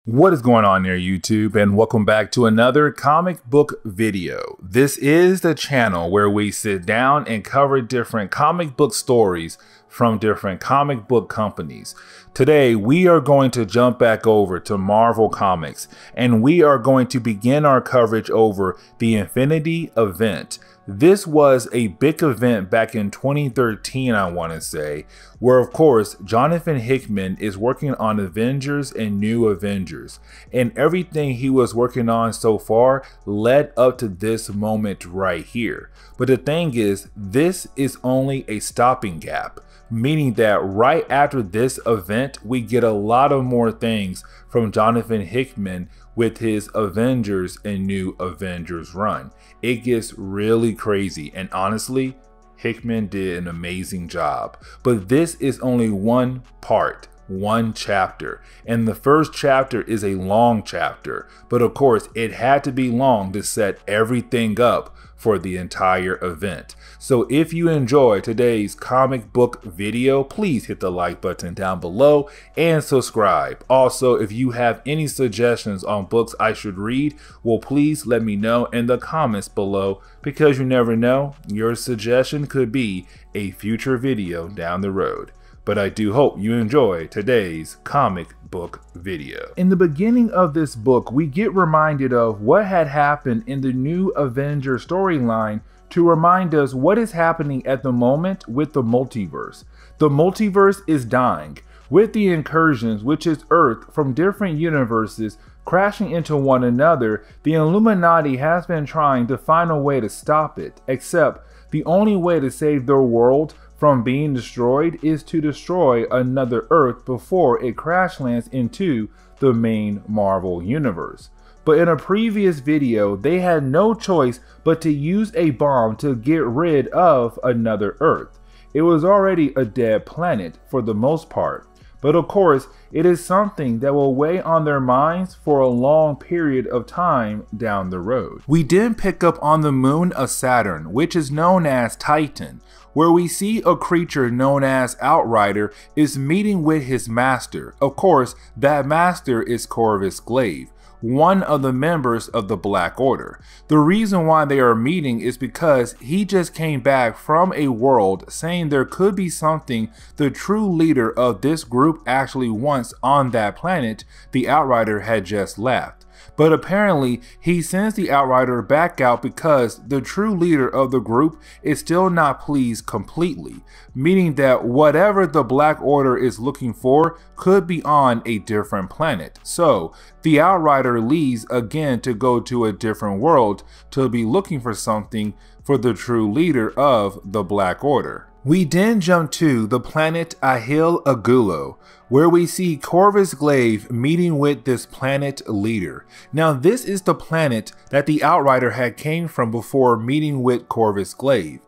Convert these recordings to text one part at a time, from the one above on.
What is going on there, YouTube, and welcome back to another comic book video. This is the channel where we sit down and cover different comic book stories from different comic book companies. Today, we are going to jump back over to Marvel Comics, and we are going to begin our coverage over the Infinity event. This was a big event back in 2013, I want to say, where of course Johnathan Hickman is working on Avengers and New Avengers, and everything he was working on so far led up to this moment right here. But the thing is, this is only a stopping gap, meaning that right after this event we get a lot of more things from Johnathan Hickman with his Avengers and New Avengers run. It gets really crazy, and honestly, Hickman did an amazing job. But this is only one part, one chapter, and the first chapter is a long chapter, but of course it had to be long to set everything up for the entire event. So if you enjoy today's comic book video, please hit the like button down below and subscribe. Also, if you have any suggestions on books I should read, well, please let me know in the comments below, because you never know, your suggestion could be a future video down the road. But I do hope you enjoy today's comic book video. In the beginning of this book, we get reminded of what had happened in the New Avengers storyline to remind us what is happening at the moment with the multiverse. The multiverse is dying, with the incursions, which is Earth from different universes crashing into one another. The Illuminati has been trying to find a way to stop it, except the only way to save their world from being destroyed is to destroy another Earth before it crash lands into the main Marvel universe. But in a previous video, they had no choice but to use a bomb to get rid of another Earth. It was already a dead planet for the most part, but of course it is something that will weigh on their minds for a long period of time down the road. We then pick up on the moon of Saturn, which is known as Titan, where we see a creature known as Outrider is meeting with his master. Of course, that master is Corvus Glaive, one of the members of the Black Order. The reason why they are meeting is because he just came back from a world saying there could be something the true leader of this group actually wants on that planet the Outrider had just left. But apparently he sends the Outrider back out because the true leader of the group is still not pleased completely, meaning that whatever the Black Order is looking for could be on a different planet. So the Outrider leaves again to go to a different world to be looking for something for the true leader of the Black Order. We then jump to the planet Ahil Agulo, where we see Corvus Glaive meeting with this planet leader. Now this is the planet that the Outrider had came from before meeting with Corvus Glaive.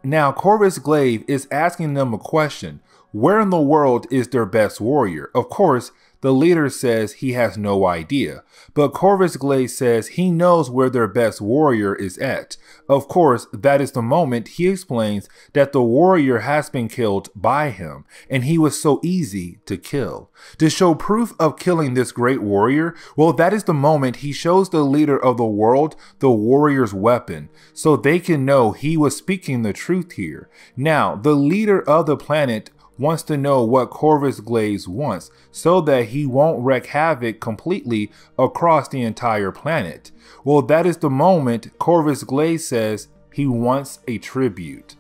Now Corvus Glaive is asking them a question: where in the world is their best warrior? Of course, the leader says he has no idea, but Corvus Glaive says he knows where their best warrior is at. Of course, that is the moment he explains that the warrior has been killed by him, and he was so easy to kill. To show proof of killing this great warrior, well, that is the moment he shows the leader of the world the warrior's weapon, so they can know he was speaking the truth here. Now, the leader of the planet wants to know what Corvus Glaive wants so that he won't wreak havoc completely across the entire planet. Well, that is the moment Corvus Glaive says he wants a tribute.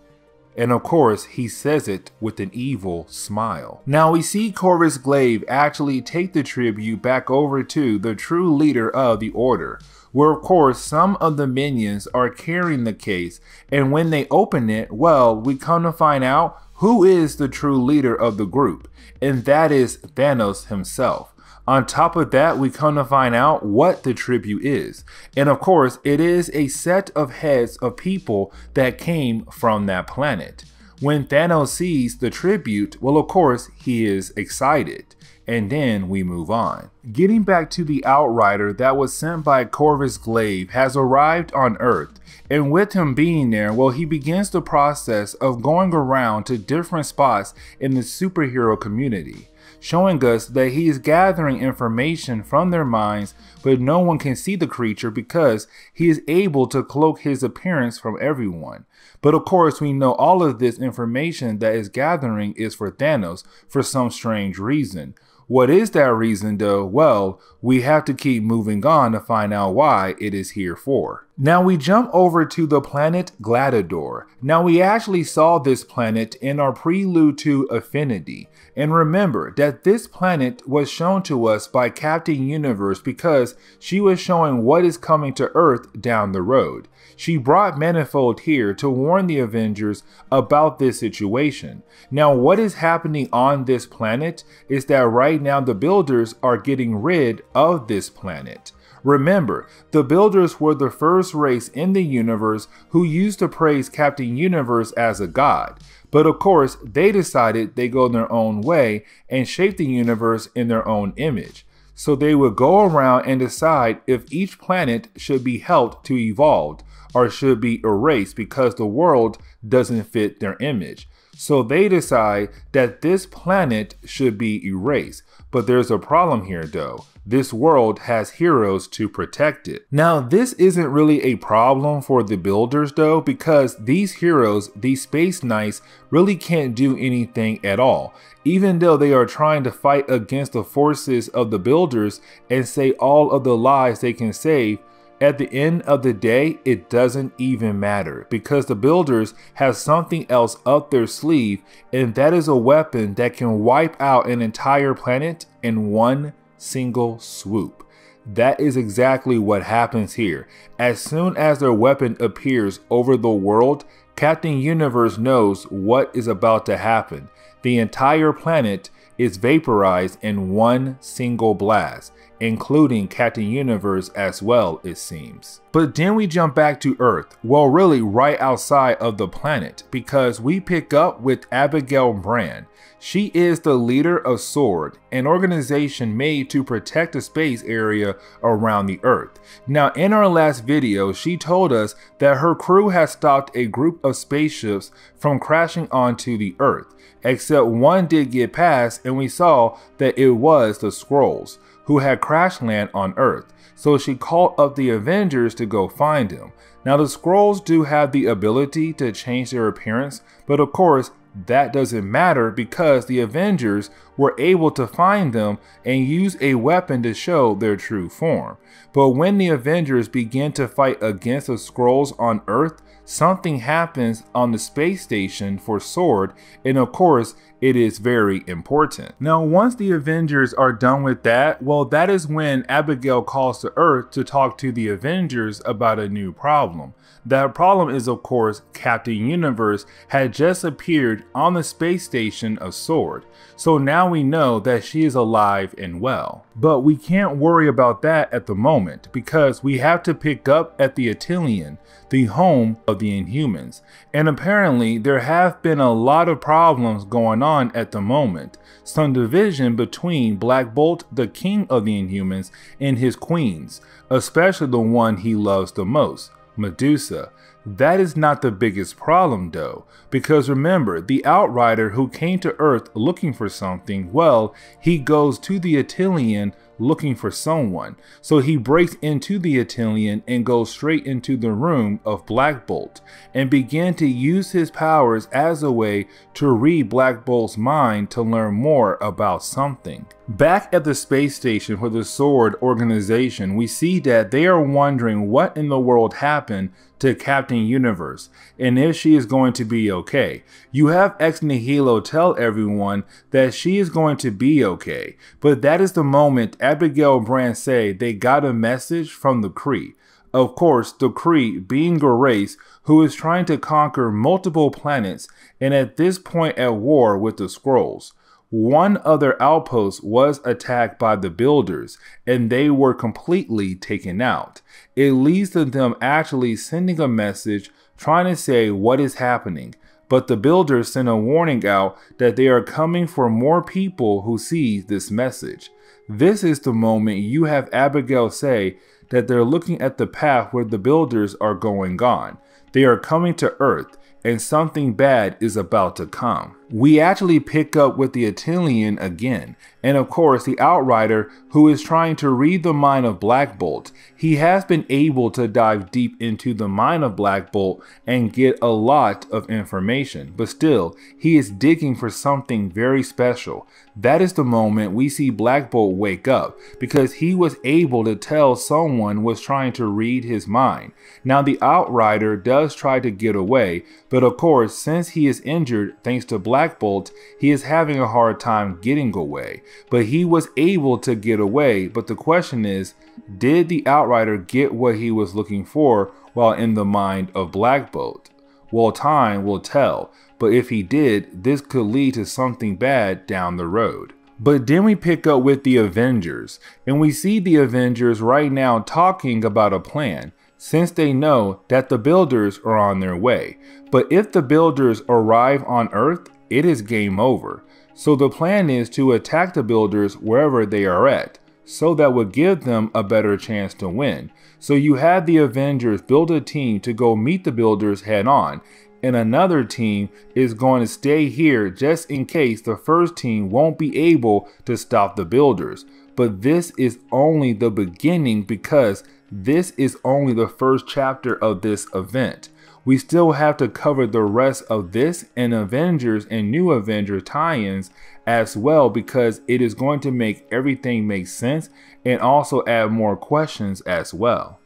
And of course, he says it with an evil smile. Now we see Corvus Glaive actually take the tribute back over to the true leader of the Order, where of course some of the minions are carrying the case, and when they open it, well, we come to find out who is the true leader of the group, and that is Thanos himself. On top of that, we come to find out what the tribute is, and of course it is a set of heads of people that came from that planet. When Thanos sees the tribute, well, of course he is excited. And then we move on. Getting back to the Outrider that was sent by Corvus Glaive has arrived on Earth, and with him being there, well, he begins the process of going around to different spots in the superhero community. showing us that he is gathering information from their minds, but no one can see the creature because he is able to cloak his appearance from everyone. But of course, we know all of this information that is gathering is for Thanos for some strange reason. What is that reason though? Well, we have to keep moving on to find out why it is here for. Now we jump over to the planet Gladiador. Now we actually saw this planet in our prelude to Affinity. And remember that this planet was shown to us by Captain Universe because she was showing what is coming to Earth down the road. She brought Manifold here to warn the Avengers about this situation. Now what is happening on this planet is that right now the builders are getting rid of this planet. Remember, the builders were the first race in the universe who used to praise Captain Universe as a god. But of course, they decided they go their own way and shape the universe in their own image. So they would go around and decide if each planet should be helped to evolve or should be erased because the world doesn't fit their image. So they decide that this planet should be erased. But there's a problem here though. This world has heroes to protect it. Now this isn't really a problem for the builders though, because these heroes, these space knights, really can't do anything at all. Even though they are trying to fight against the forces of the builders and say all of the lies they can save, at the end of the day, it doesn't even matter because the builders have something else up their sleeve, and that is a weapon that can wipe out an entire planet in one single swoop. That is exactly what happens here. As soon as their weapon appears over the world, Captain Universe knows what is about to happen. The entire planet is vaporized in one single blast, including Captain Universe as well, it seems. But then we jump back to Earth, well really right outside of the planet, because we pick up with Abigail Brand. She is the leader of SWORD, an organization made to protect the space area around the Earth. Now in our last video, she told us that her crew has stopped a group of spaceships from crashing onto the Earth, except one did get past, and we saw that it was the Skrulls who had crash land on Earth. So she called up the Avengers to go find them. Now the Skrulls do have the ability to change their appearance, but of course that doesn't matter because the Avengers were able to find them and use a weapon to show their true form. But when the Avengers begin to fight against the Skrulls on Earth, something happens on the space station for SWORD, and of course it is very important. Now once the Avengers are done with that, well that is when Abigail calls to Earth to talk to the Avengers about a new problem. That problem is of course Captain Universe had just appeared on the space station of SWORD. So now we know that she is alive and well. But we can't worry about that at the moment because we have to pick up at the Atelian, the home of the Inhumans. And apparently there have been a lot of problems going on at the moment. Some division between Black Bolt, the king of the Inhumans, and his queens, especially the one he loves the most, Medusa. That is not the biggest problem though, because remember, the Outrider who came to Earth looking for something, well, he goes to the Atelian looking for someone. So he breaks into the Atelian and goes straight into the room of Black Bolt and began to use his powers as a way to read Black Bolt's mind to learn more about something. Back at the space station for the SWORD organization, we see that they are wondering what in the world happened to Captain Universe and if she is going to be okay. You have Ex Nihilo tell everyone that she is going to be okay, but that is the moment Abigail Brand say they got a message from the Kree. Of course, the Kree being a race who is trying to conquer multiple planets and at this point at war with the Skrulls. One other outpost was attacked by the builders and they were completely taken out. It leads to them actually sending a message trying to say what is happening, but the builders send a warning out that they are coming for more people who see this message. This is the moment you have Abigail say that they're looking at the path where the builders are going on. They are coming to Earth and something bad is about to come. we actually pick up with the Attilan again, and of course the Outrider, who is trying to read the mind of Black Bolt. He has been able to dive deep into the mind of Black Bolt and get a lot of information, but still, he is digging for something very special. That is the moment we see Black Bolt wake up, because he was able to tell someone was trying to read his mind. Now the Outrider does try to get away, but of course, since he is injured thanks to Black Bolt, he is having a hard time getting away. But he was able to get away, but the question is, did the Outrider get what he was looking for while in the mind of Black Bolt? Well, time will tell, but if he did, this could lead to something bad down the road. But then we pick up with the Avengers, and we see the Avengers right now talking about a plan, since they know that the Builders are on their way. But if the Builders arrive on Earth, it is game over. So the plan is to attack the Builders wherever they are at, so that would give them a better chance to win. So you have the Avengers build a team to go meet the Builders head on, and another team is going to stay here just in case the first team won't be able to stop the Builders. But this is only the beginning, because this is only the first chapter of this event. We still have to cover the rest of this and Avengers and New Avengers tie-ins as well, because it is going to make everything make sense and also add more questions as well.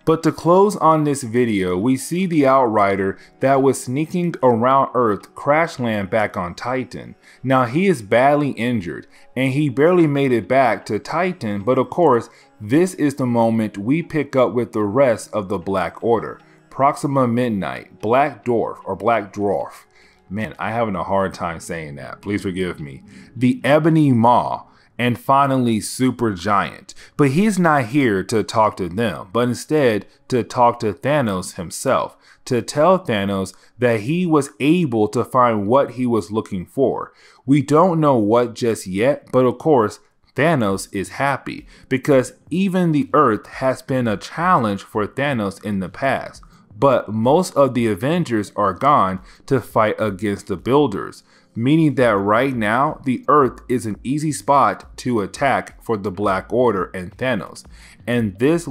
But to close on this video, we see the Outrider that was sneaking around Earth crash land back on Titan. Now he is badly injured and he barely made it back to Titan, but of course this is the moment we pick up with the rest of the Black Order. Proxima Midnight, Black Dwarf. Man, I'm having a hard time saying that. Please forgive me. The Ebony Maw, and finally Supergiant. But he's not here to talk to them, but instead to talk to Thanos himself, to tell Thanos that he was able to find what he was looking for. We don't know what just yet, but of course, Thanos is happy, because even the Earth has been a challenge for Thanos in the past. But most of the Avengers are gone to fight against the Builders, meaning that right now the Earth is an easy spot to attack for the Black Order and Thanos. And this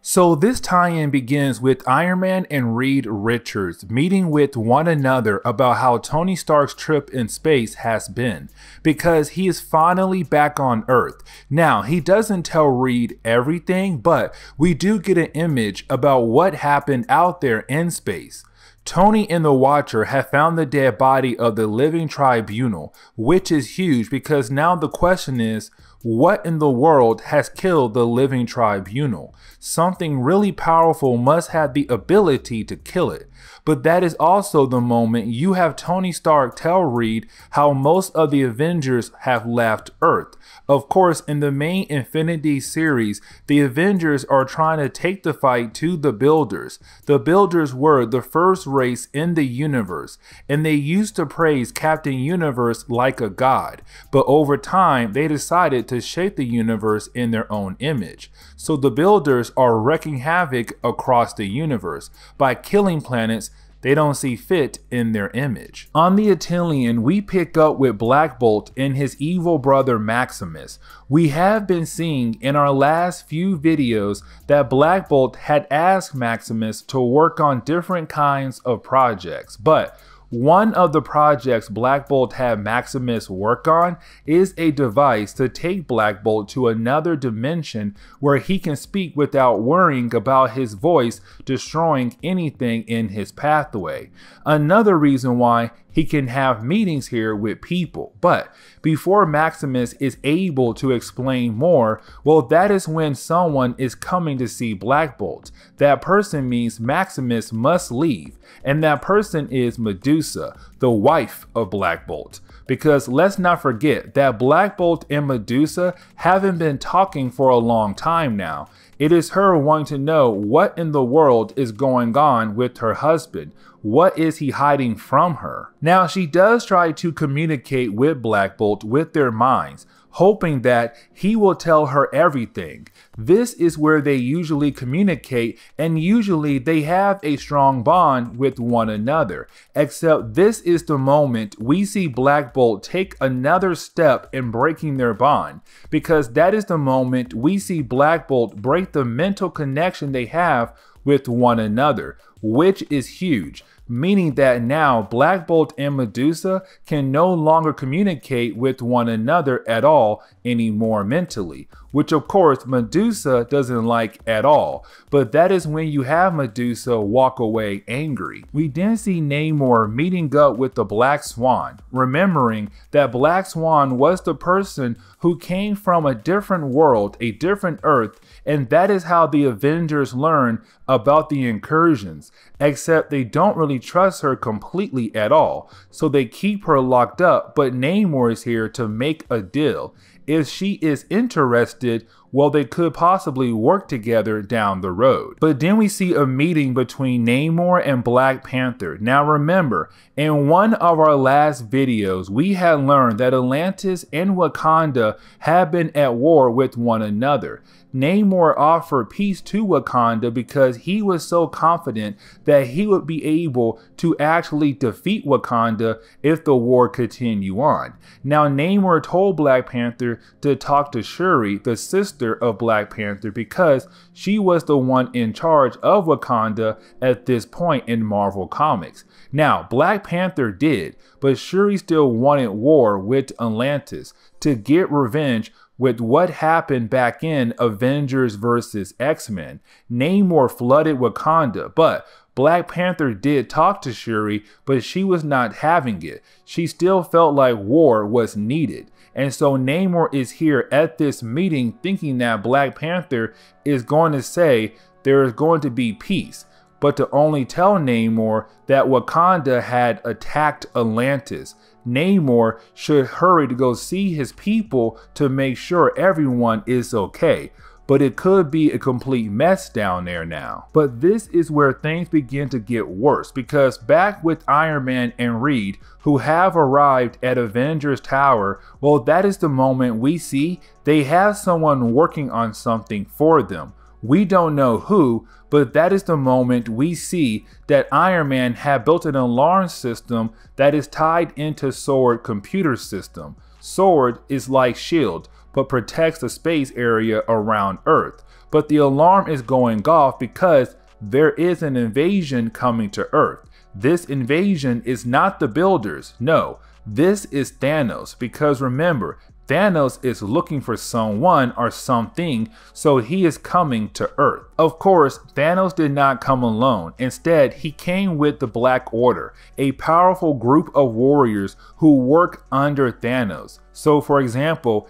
So this tie-in begins with Iron Man and Reed Richards meeting with one another about how Tony Stark's trip in space has been, because he is finally back on Earth. Now, he doesn't tell Reed everything, but we do get an image about what happened out there in space. Tony and the Watcher have found the dead body of the Living Tribunal, which is huge, because now the question is, what in the world has killed the Living Tribunal? Something really powerful must have the ability to kill it. But that is also the moment you have Tony Stark tell Reed how most of the Avengers have left Earth. Of course, in the main Infinity series, the Avengers are trying to take the fight to the Builders. The Builders were the first race in the universe, and they used to praise Captain Universe like a god. But over time, they decided to shape the universe in their own image. So the Builders are wreaking havoc across the universe by killing planets they don't see fit in their image. On the Attilan, we pick up with Black Bolt and his evil brother Maximus. We have been seeing in our last few videos that Black Bolt had asked Maximus to work on different kinds of projects, but one of the projects Black Bolt had Maximus work on is a device to take Black Bolt to another dimension where he can speak without worrying about his voice destroying anything in his pathway. Another reason why he can have meetings here with people. But before Maximus is able to explain more, well, that is when someone is coming to see Black Bolt. That person means Maximus must leave, and that person is Medusa, the wife of Black Bolt. because let's not forget that Black Bolt and Medusa haven't been talking for a long time now. It is her wanting to know what in the world is going on with her husband. What is he hiding from her? Now, she does try to communicate with Black Bolt with their minds, hoping that he will tell her everything. This is where they usually communicate, and usually they have a strong bond with one another. Except this is the moment we see Black Bolt take another step in breaking their bond, because that is the moment we see Black Bolt break the mental connection they have with one another, which is huge, meaning that now Black Bolt and Medusa can no longer communicate with one another at all anymore mentally, which of course Medusa doesn't like at all. But that is when you have Medusa walk away angry. We then see Namor meeting up with the Black Swan, remembering that Black Swan was the person who came from a different world, a different Earth, and that is how the Avengers learn about the incursions, except they don't really trust her completely at all, so they keep her locked up. But Namor is here to make a deal. If she is interested, well, they could possibly work together down the road. But then we see a meeting between Namor and Black Panther. Now remember, in one of our last videos, we had learned that Atlantis and Wakanda have been at war with one another. Namor offered peace to Wakanda because he was so confident that he would be able to actually defeat Wakanda if the war continued on. Now Namor told Black Panther to talk to Shuri, the sister of Black Panther, because she was the one in charge of Wakanda at this point in Marvel Comics. Now Black Panther did, but Shuri still wanted war with Atlantis to get revenge with what happened back in Avengers vs. X-Men. Namor flooded Wakanda, but Black Panther did talk to Shuri, but she was not having it. She still felt like war was needed. And so Namor is here at this meeting thinking that Black Panther is going to say there is going to be peace, but to only tell Namor that Wakanda had attacked Atlantis. Namor should hurry to go see his people to make sure everyone is okay. But it could be a complete mess down there now. But this is where things begin to get worse, because back with Iron Man and Reed, who have arrived at Avengers Tower, well, that is the moment we see they have someone working on something for them. We don't know who, but that is the moment we see that Iron Man had built an alarm system that is tied into S.W.O.R.D. computer system. S.W.O.R.D. is like S.H.I.E.L.D., but protects the space area around Earth. But the alarm is going off because there is an invasion coming to Earth. This invasion is not the Builders, no, this is Thanos, because remember, Thanos is looking for someone or something, so he is coming to Earth. Of course, Thanos did not come alone. Instead, he came with the Black Order, a powerful group of warriors who work under Thanos. So for example,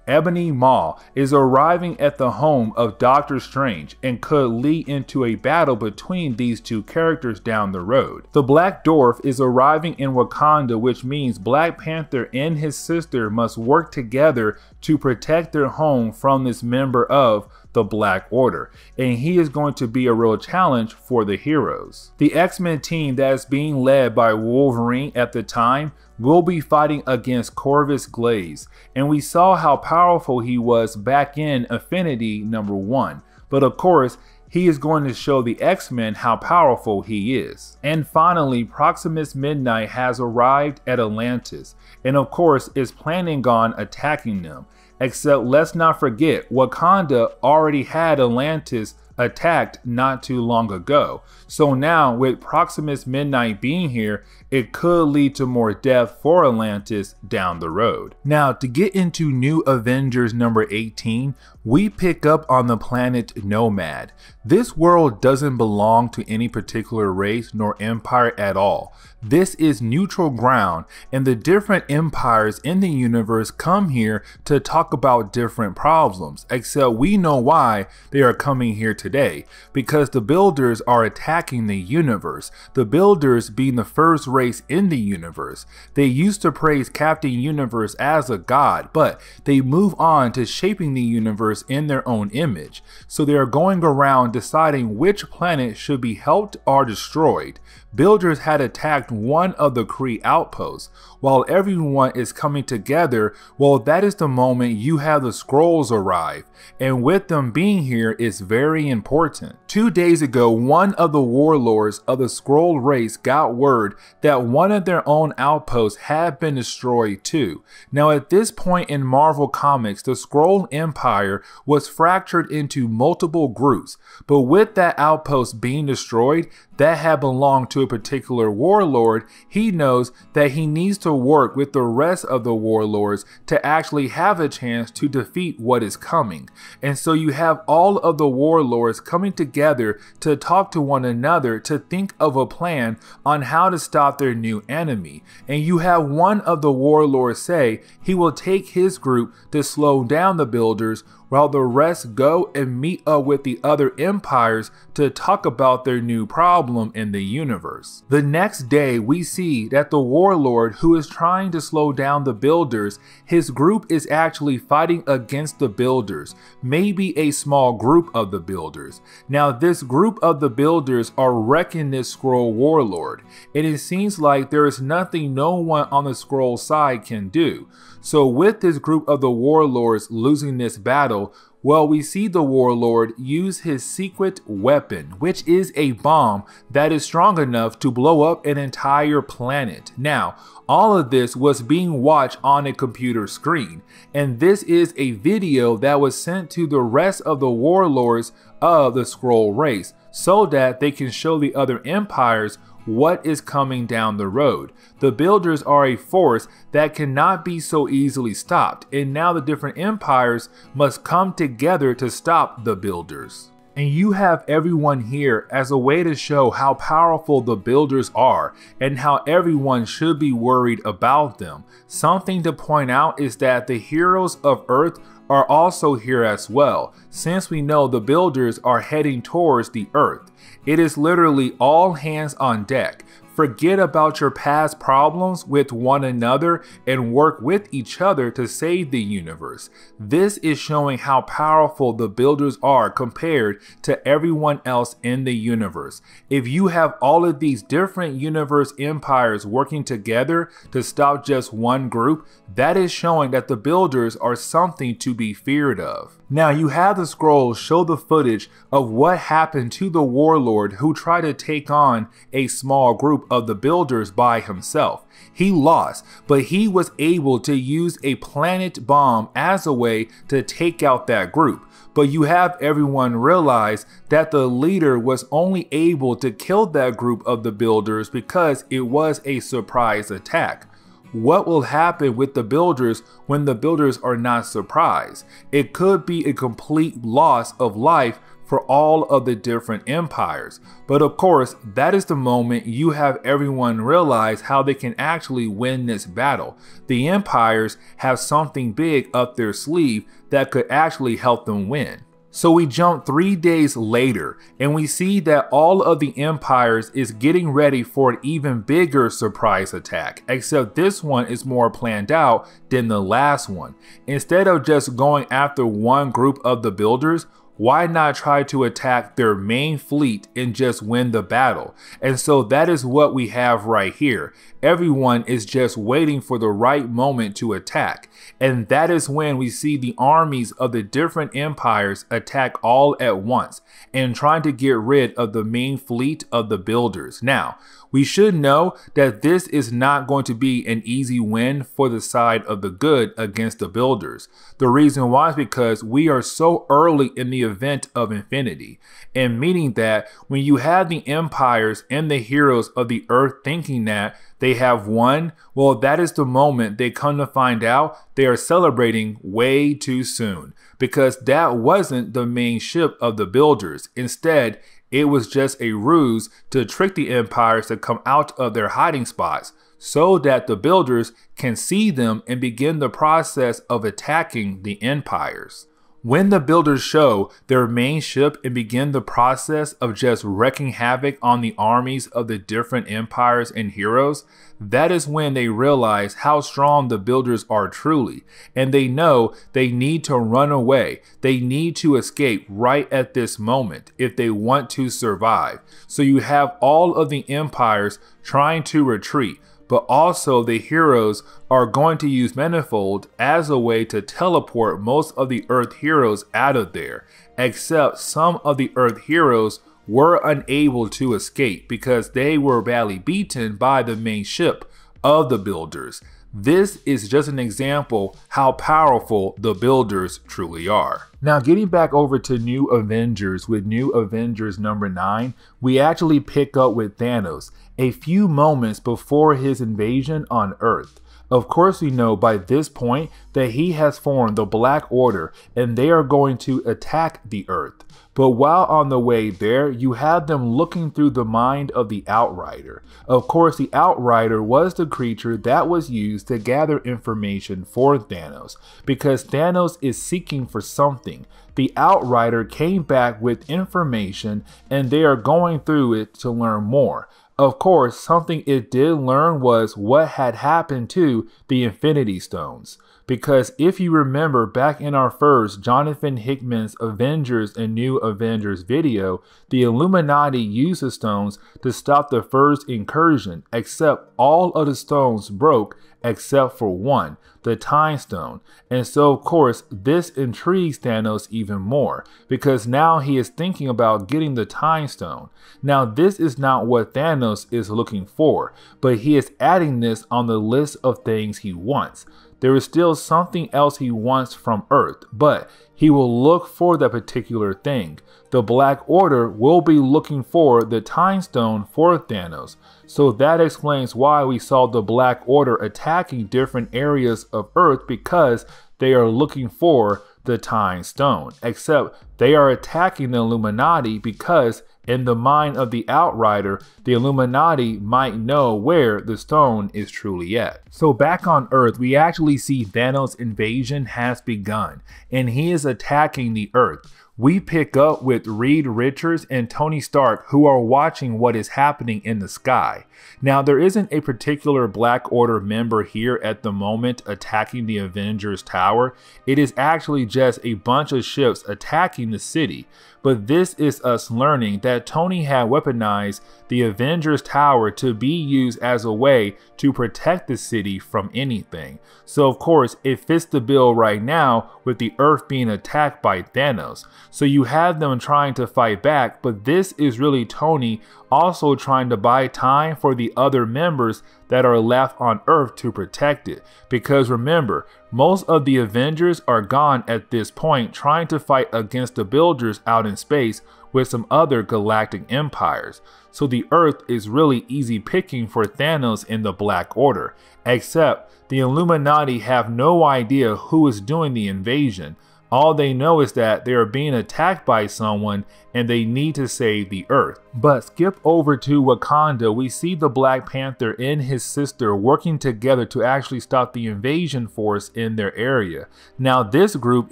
Ebony Maw is arriving at the home of Doctor Strange and could lead into a battle between these two characters down the road. The Black Dwarf is arriving in Wakanda, which means Black Panther and his sister must work together to protect their home from this member of the Black Order, and he is going to be a real challenge for the heroes. The X-Men team that is being led by Wolverine at the time will be fighting against Corvus Glaive, and we saw how powerful he was back in Infinity #1, but of course he is going to show the X-Men how powerful he is. And finally, Proximus Midnight has arrived at Atlantis, and of course is planning on attacking them. Except let's not forget, Wakanda already had Atlantis attacked not too long ago. So now with Proximus Midnight being here, it could lead to more death for Atlantis down the road. Now to get into New Avengers number 18, we pick up on the planet Nomad. This world doesn't belong to any particular race nor empire at all. This is neutral ground, and the different empires in the universe come here to talk about different problems, except we know why they are coming here today, because the builders are attacking the universe, the builders being the first race in the universe. They used to praise Captain Universe as a god, but they move on to shaping the universe in their own image, so they are going around deciding which planet should be helped or destroyed. Builders had attacked one of the Kree outposts. While everyone is coming together, well, that is the moment you have the Skrulls arrive, and with them being here is very important. 2 days ago, one of the warlords of the Skrull race got word that one of their own outposts had been destroyed too. Now at this point in Marvel Comics, the Skrull Empire was fractured into multiple groups, but with that outpost being destroyed, that had belonged to a particular warlord, he knows that he needs to work with the rest of the warlords to actually have a chance to defeat what is coming. And so you have all of the warlords coming together to talk to one another to think of a plan on how to stop their new enemy. And you have one of the warlords say he will take his group to slow down the builders, while the rest go and meet up with the other empires to talk about their new problem in the universe. The next day, we see that the warlord who is trying to slow down the builders, his group is actually fighting against the builders, maybe a small group of the builders. Now this group of the builders are wrecking this Skrull warlord, and it seems like there is nothing no one on the Skrull side can do. So with this group of the warlords losing this battle, well, we see the warlord use his secret weapon, which is a bomb that is strong enough to blow up an entire planet. Now, all of this was being watched on a computer screen, and this is a video that was sent to the rest of the warlords of the Skrull race, so that they can show the other empires what is coming down the road. The builders are a force that cannot be so easily stopped, and now the different empires must come together to stop the builders. And you have everyone here as a way to show how powerful the builders are and how everyone should be worried about them. Something to point out is that the heroes of Earth are also here as well, since we know the builders are heading towards the Earth. It is literally all hands on deck. Forget about your past problems with one another and work with each other to save the universe. This is showing how powerful the builders are compared to everyone else in the universe. If you have all of these different universe empires working together to stop just one group, that is showing that the builders are something to be feared of. Now you have the Skrulls show the footage of what happened to the warlord who tried to take on a small group of the builders by himself. He lost, but he was able to use a planet bomb as a way to take out that group. But you have everyone realize that the leader was only able to kill that group of the builders because it was a surprise attack. What will happen with the builders when the builders are not surprised? It could be a complete loss of life for all of the different empires. But of course, that is the moment you have everyone realize how they can actually win this battle. The empires have something big up their sleeve that could actually help them win. So we jump 3 days later and we see that all of the empires is getting ready for an even bigger surprise attack, except this one is more planned out than the last one. Instead of just going after one group of the builders, why not try to attack their main fleet and just win the battle? And so that is what we have right here. Everyone is just waiting for the right moment to attack. And that is when we see the armies of the different empires attack all at once and trying to get rid of the main fleet of the builders. Now, we should know that this is not going to be an easy win for the side of the good against the builders. The reason why is because we are so early in the event of Infinity, and meaning that when you have the empires and the heroes of the earth thinking that they have won, well, that is the moment they come to find out they are celebrating way too soon, because that wasn't the main ship of the builders. Instead, It was just a ruse to trick the empires to come out of their hiding spots so that the builders can see them and begin the process of attacking the empires. When the builders show their main ship and begin the process of just wreaking havoc on the armies of the different empires and heroes, that is when they realize how strong the builders are truly, and they know they need to run away. They need to escape right at this moment if they want to survive. So you have all of the empires trying to retreat, but also the heroes are going to use Manifold as a way to teleport most of the Earth heroes out of there, except some of the Earth heroes were unable to escape because they were badly beaten by the main ship of the builders. This is just an example how powerful the builders truly are. Now, getting back over to New Avengers with New Avengers number 9, we actually pick up with Thanos a few moments before his invasion on Earth. Of course, we know by this point that he has formed the Black Order and they are going to attack the Earth. But while on the way there, you have them looking through the mind of the Outrider. Of course, the Outrider was the creature that was used to gather information for Thanos, because Thanos is seeking for something. The Outrider came back with information and they are going through it to learn more. Of course, something it did learn was what had happened to the Infinity Stones. Because if you remember back in our first Johnathan Hickman's Avengers and New Avengers video, the Illuminati used the stones to stop the first incursion, except all of the stones broke except for one, the Time Stone. And so of course this intrigues Thanos even more, because now he is thinking about getting the Time Stone. Now this is not what Thanos is looking for, but he is adding this on the list of things he wants. There is still something else he wants from Earth, but he will look for that particular thing. The Black Order will be looking for the Time Stone for Thanos. So that explains why we saw the Black Order attacking different areas of Earth, because they are looking for the Time Stone. Except they are attacking the Illuminati because in the mind of the Outrider, the Illuminati might know where the stone is truly at. So back on Earth, we actually see Thanos' invasion has begun, and he is attacking the Earth. We pick up with Reed Richards and Tony Stark, who are watching what is happening in the sky. Now, there isn't a particular Black Order member here at the moment attacking the Avengers Tower. It is actually just a bunch of ships attacking the city. But this is us learning that Tony had weaponized the Avengers Tower to be used as a way to protect the city from anything. So of course, it fits the bill right now with the Earth being attacked by Thanos. So you have them trying to fight back, but this is really Tony also trying to buy time for the other members that are left on Earth to protect it. Because remember, most of the Avengers are gone at this point, trying to fight against the Builders out in space with some other galactic empires. So the Earth is really easy picking for Thanos in the Black Order, except the Illuminati have no idea who is doing the invasion. All they know is that they are being attacked by someone and they need to save the Earth. But skip over to Wakanda, we see the Black Panther and his sister working together to actually stop the invasion force in their area. Now this group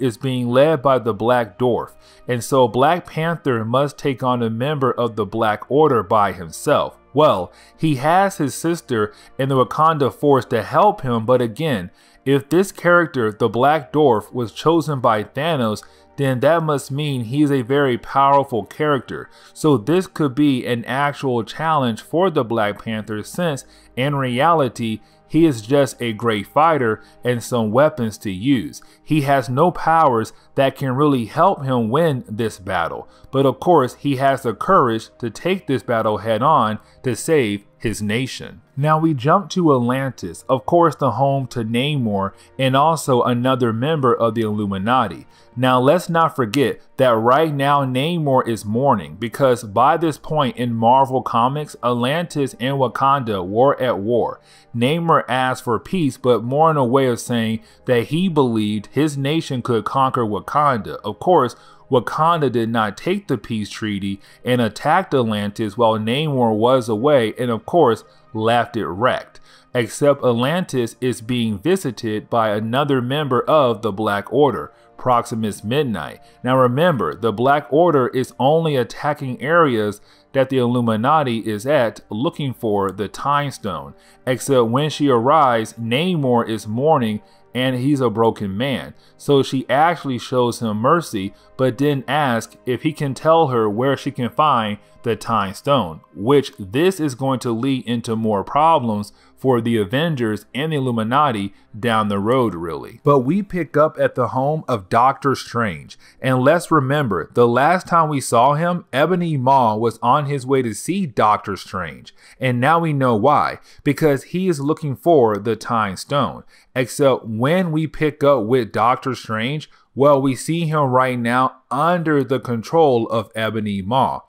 is being led by the Black Dwarf, and so Black Panther must take on a member of the Black Order by himself. Well, he has his sister and the Wakanda force to help him, but again, if this character, the Black Dwarf, was chosen by Thanos, then that must mean he is a very powerful character. So this could be an actual challenge for the Black Panther, since in reality, he is just a great fighter and some weapons to use. He has no powers that can really help him win this battle. But of course, he has the courage to take this battle head on to save his nation. Now we jump to Atlantis, of course the home to Namor and also another member of the Illuminati. Now let's not forget that right now Namor is mourning, because by this point in Marvel Comics, Atlantis and Wakanda were at war. Namor asked for peace, but more in a way of saying that he believed his nation could conquer Wakanda. Of course, Wakanda did not take the peace treaty and attacked Atlantis while Namor was away and of course left it wrecked. Except Atlantis is being visited by another member of the Black Order, Proximus Midnight. Now remember, the Black Order is only attacking areas that the Illuminati is at, looking for the Time Stone. Except when she arrives, Namor is mourning and he's a broken man. So she actually shows him mercy, but didn't ask if he can tell her where she can find the Time Stone, which this is going to lead into more problems for the Avengers and the Illuminati down the road, really. But we pick up at the home of Doctor Strange, and let's remember, the last time we saw him, Ebony Maw was on his way to see Doctor Strange, and now we know why, because he is looking for the Time Stone. Except when we pick up with Doctor Strange, well, we see him right now under the control of Ebony Maw,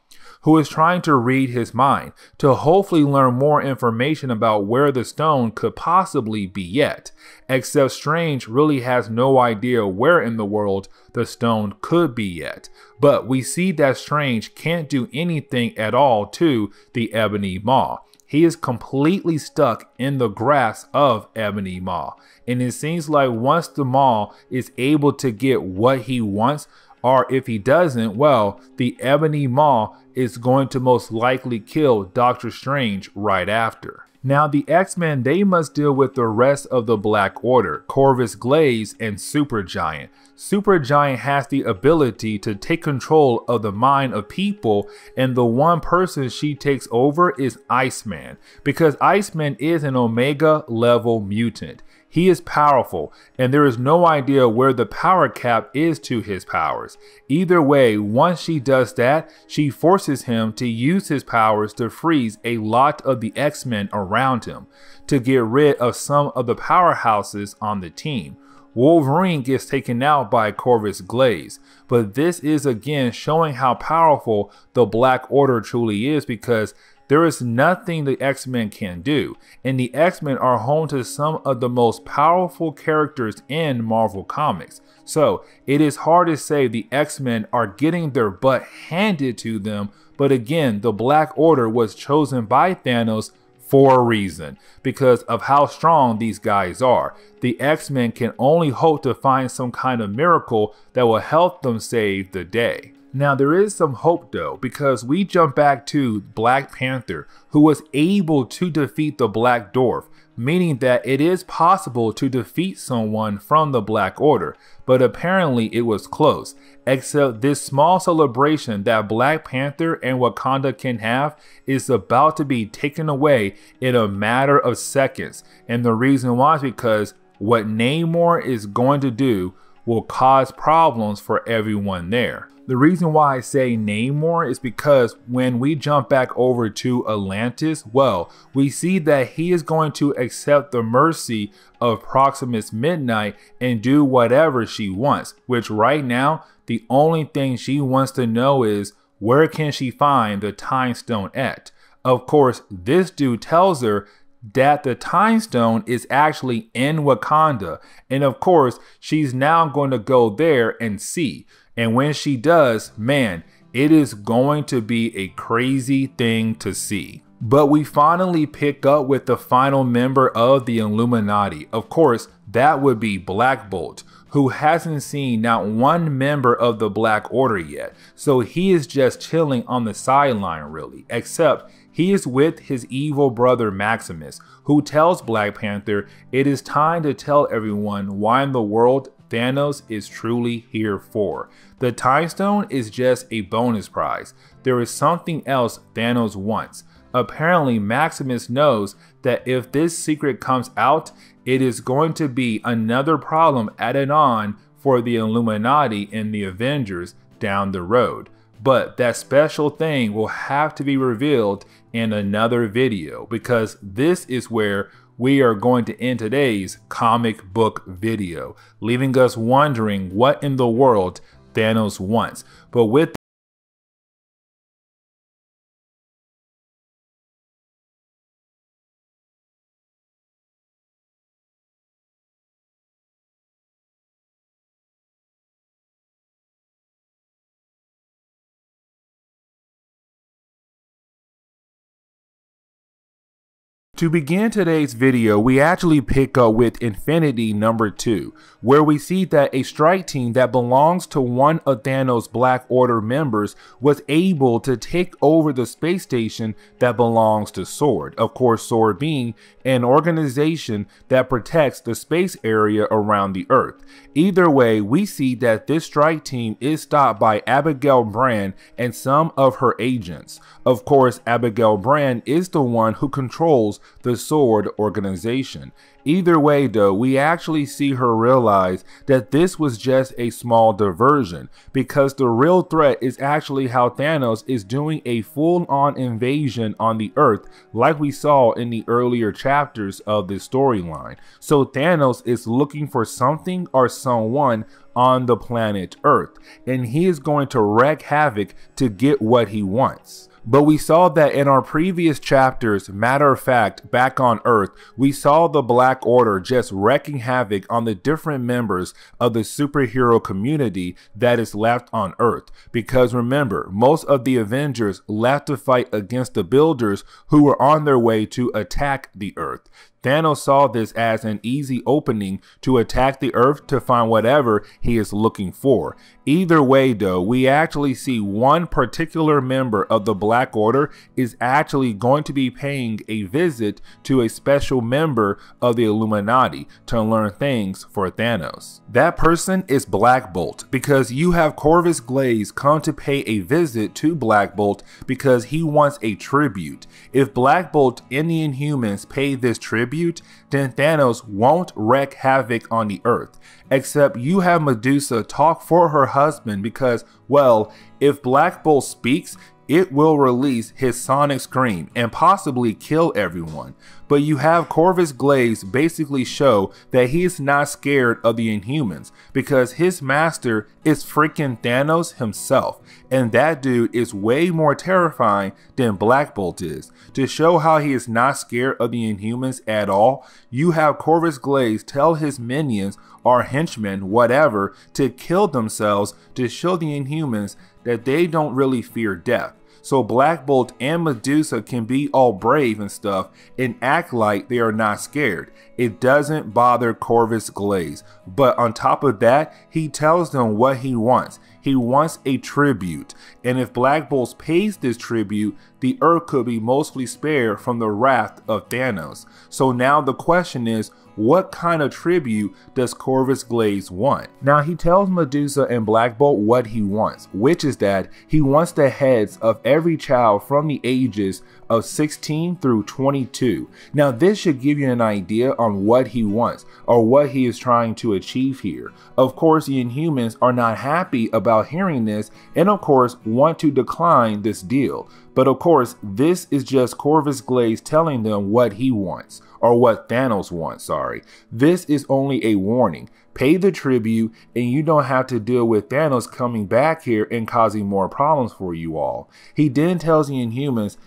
who is trying to read his mind to hopefully learn more information about where the stone could possibly be at. Except Strange really has no idea where in the world the stone could be yet. But we see that Strange can't do anything at all to the Ebony Maw. He is completely stuck in the grasp of Ebony Maw. And it seems like once the Maw is able to get what he wants, or if he doesn't, well, the Ebony Maw is going to most likely kill Doctor Strange right after. Now the X-Men, they must deal with the rest of the Black Order, Corvus Glaive and Supergiant. Supergiant has the ability to take control of the mind of people, and the one person she takes over is Iceman, because Iceman is an Omega level mutant. He is powerful, and there is no idea where the power cap is to his powers. Either way, once she does that, she forces him to use his powers to freeze a lot of the X-Men around him, to get rid of some of the powerhouses on the team. Wolverine gets taken out by Corvus Glaive, but this is again showing how powerful the Black Order truly is, because there is nothing the X-Men can do, and the X-Men are home to some of the most powerful characters in Marvel Comics. So it is hard to say the X-Men are getting their butt handed to them, but again, the Black Order was chosen by Thanos for a reason, because of how strong these guys are. The X-Men can only hope to find some kind of miracle that will help them save the day. Now there is some hope though, because we jump back to Black Panther, who was able to defeat the Black Dwarf, meaning that it is possible to defeat someone from the Black Order, but apparently it was close. Except this small celebration that Black Panther and Wakanda can have is about to be taken away in a matter of seconds, and the reason why is because what Namor is going to do will cause problems for everyone there. The reason why I say Namor is because when we jump back over to Atlantis, well, we see that he is going to accept the mercy of Proximus Midnight and do whatever she wants, which right now, the only thing she wants to know is where can she find the Time Stone at? Of course, this dude tells her that the Time Stone is actually in Wakanda, and of course, she's now going to go there and see. And when she does, man, it is going to be a crazy thing to see. But we finally pick up with the final member of the Illuminati. Of course, that would be Black Bolt, who hasn't seen not one member of the Black Order yet. So he is just chilling on the sideline really, except he is with his evil brother Maximus, who tells Black Panther it is time to tell everyone why in the world Thanos is truly here for. The Time Stone is just a bonus prize. There is something else Thanos wants. Apparently Maximus knows that if this secret comes out, it is going to be another problem added on for the Illuminati and the Avengers down the road. But that special thing will have to be revealed in another video, because this is where we are going to end today's comic book video, leaving us wondering what in the world Thanos wants. But with To begin today's video, we actually pick up with Infinity number 2, where we see that a strike team that belongs to one of Thanos' Black Order members was able to take over the space station that belongs to SWORD. Of course, SWORD being an organization that protects the space area around the Earth. Either way, we see that this strike team is stopped by Abigail Brand and some of her agents. Of course, Abigail Brand is the one who controls the SWORD organization. Either way though, we actually see her realize that this was just a small diversion, because the real threat is actually how Thanos is doing a full-on invasion on the Earth like we saw in the earlier chapters of this storyline. So Thanos is looking for something or someone on the planet Earth, and he is going to wreak havoc to get what he wants. But we saw that in our previous chapters, matter of fact, back on Earth, we saw the Black Order just wreaking havoc on the different members of the superhero community that is left on Earth. Because remember, most of the Avengers left to fight against the Builders who were on their way to attack the Earth. Thanos saw this as an easy opening to attack the Earth to find whatever he is looking for. Either way though, we actually see one particular member of the Black Order is actually going to be paying a visit to a special member of the Illuminati to learn things for Thanos. That person is Black Bolt, because you have Corvus Glaive come to pay a visit to Black Bolt because he wants a tribute. If Black Bolt and the Inhumans pay this tribute, then Thanos won't wreak havoc on the Earth. Except you have Medusa talk for her husband because, well, if Black Bolt speaks, it will release his sonic scream and possibly kill everyone. But you have Corvus Glaive basically show that he is not scared of the Inhumans because his master is freaking Thanos himself. And that dude is way more terrifying than Black Bolt is. To show how he is not scared of the Inhumans at all, you have Corvus Glaive tell his minions or henchmen, whatever, to kill themselves to show the Inhumans that they don't really fear death. So Black Bolt and Medusa can be all brave and stuff and act like they are not scared. It doesn't bother Corvus Glaive. But on top of that, he tells them what he wants. He wants a tribute. And if Black Bolt pays this tribute, the Earth could be mostly spared from the wrath of Thanos. So now the question is, what kind of tribute does Corvus Glaive want? Now he tells Medusa and Black Bolt what he wants, which is that he wants the heads of every child from the ages of 16 through 22. Now this should give you an idea on what he wants or what he is trying to achieve here. Of course, the Inhumans are not happy about hearing this and of course want to decline this deal. But of course, this is just Corvus Glaive telling them what he wants, or what Thanos wants, sorry. This is only a warning. Pay the tribute and you don't have to deal with Thanos coming back here and causing more problems for you all. He then tells the Inhumans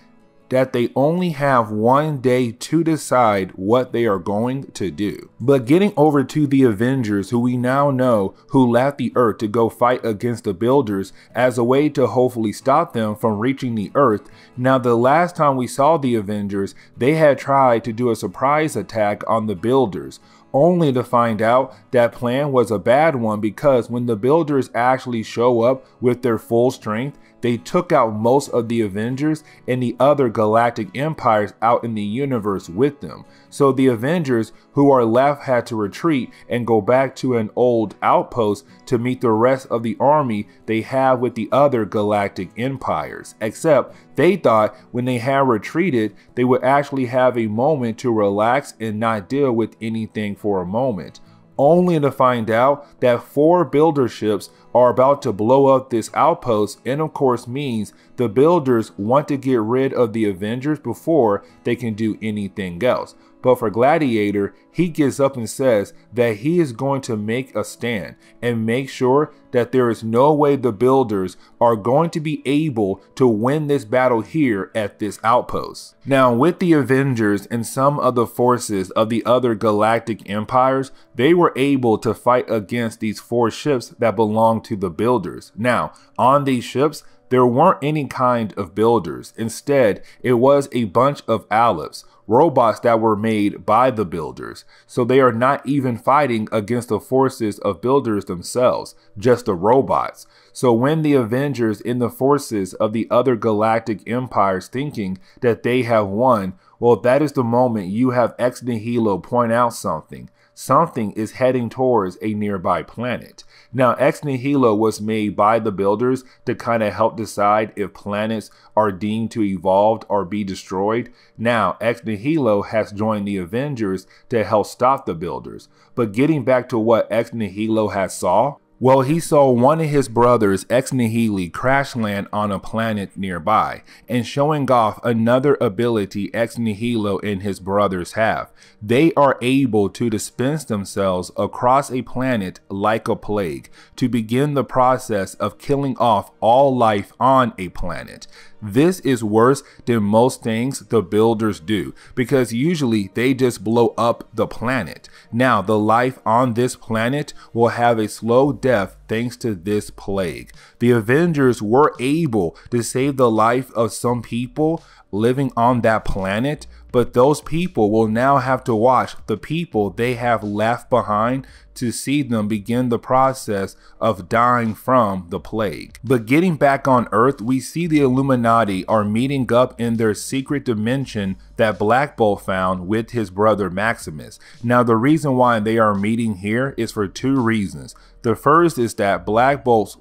that they only have one day to decide what they are going to do. But getting over to the Avengers, who we now know who left the Earth to go fight against the Builders as a way to hopefully stop them from reaching the Earth. Now the last time we saw the Avengers, they had tried to do a surprise attack on the Builders, only to find out that plan was a bad one, because when the Builders actually show up with their full strength, they took out most of the Avengers and the other galactic empires out in the universe with them. So the Avengers who are left had to retreat and go back to an old outpost to meet the rest of the army they have with the other galactic empires. Except they thought when they had retreated, they would actually have a moment to relax and not deal with anything for a moment. Only to find out that 4 builder ships are about to blow up this outpost, and of course means the Builders want to get rid of the Avengers before they can do anything else. But for Gladiator, he gets up and says that he is going to make a stand and make sure that there is no way the Builders are going to be able to win this battle here at this outpost. Now with the Avengers and some of the forces of the other galactic empires, they were able to fight against these 4 ships that belong to the Builders. Now on these ships, there weren't any kind of builders. Instead, it was a bunch of Alepps, robots that were made by the builders. So they are not even fighting against the forces of builders themselves, just the robots. So when the Avengers in the forces of the other galactic empires thinking that they have won, well, that is the moment you have Ex Nihilo point out something. Something is heading towards a nearby planet. Now, Ex Nihilo was made by the builders to kind of help decide if planets are deemed to evolve or be destroyed. Now, Ex Nihilo has joined the Avengers to help stop the builders. But getting back to what Ex Nihilo has saw, well, he saw one of his brothers, Ex Nihilo, crash land on a planet nearby, and showing off another ability Ex Nihilo and his brothers have. They are able to dispense themselves across a planet like a plague to begin the process of killing off all life on a planet. This is worse than most things the builders do, because usually they just blow up the planet. Now, the life on this planet will have a slow death thanks to this plague. The Avengers were able to save the life of some people living on that planet, but those people will now have to watch the people they have left behind to see them begin the process of dying from the plague. But getting back on Earth, we see the Illuminati are meeting up in their secret dimension that Black Bolt found with his brother Maximus. Now, the reason why they are meeting here is for two reasons. The first is that Black Bolt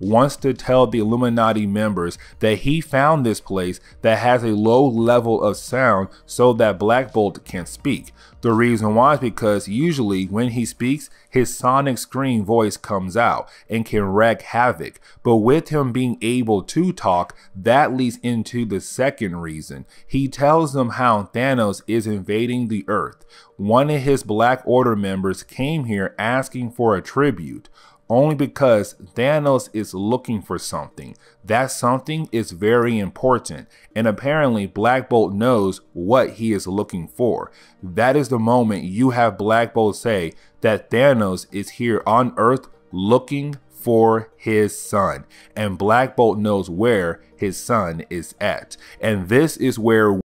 wants to tell the Illuminati members that he found this place that has a low level of sound so that Black Bolt can speak. The reason why is because usually when he speaks, his sonic scream voice comes out and can wreak havoc. But with him being able to talk, that leads into the second reason. He tells them how Thanos is invading the Earth. One of his Black Order members came here asking for a tribute, only because Thanos is looking for something. That something is very important, and apparently Black Bolt knows what he is looking for. That is the moment you have Black Bolt say that Thanos is here on Earth looking for his son, and Black Bolt knows where his son is at. And this is where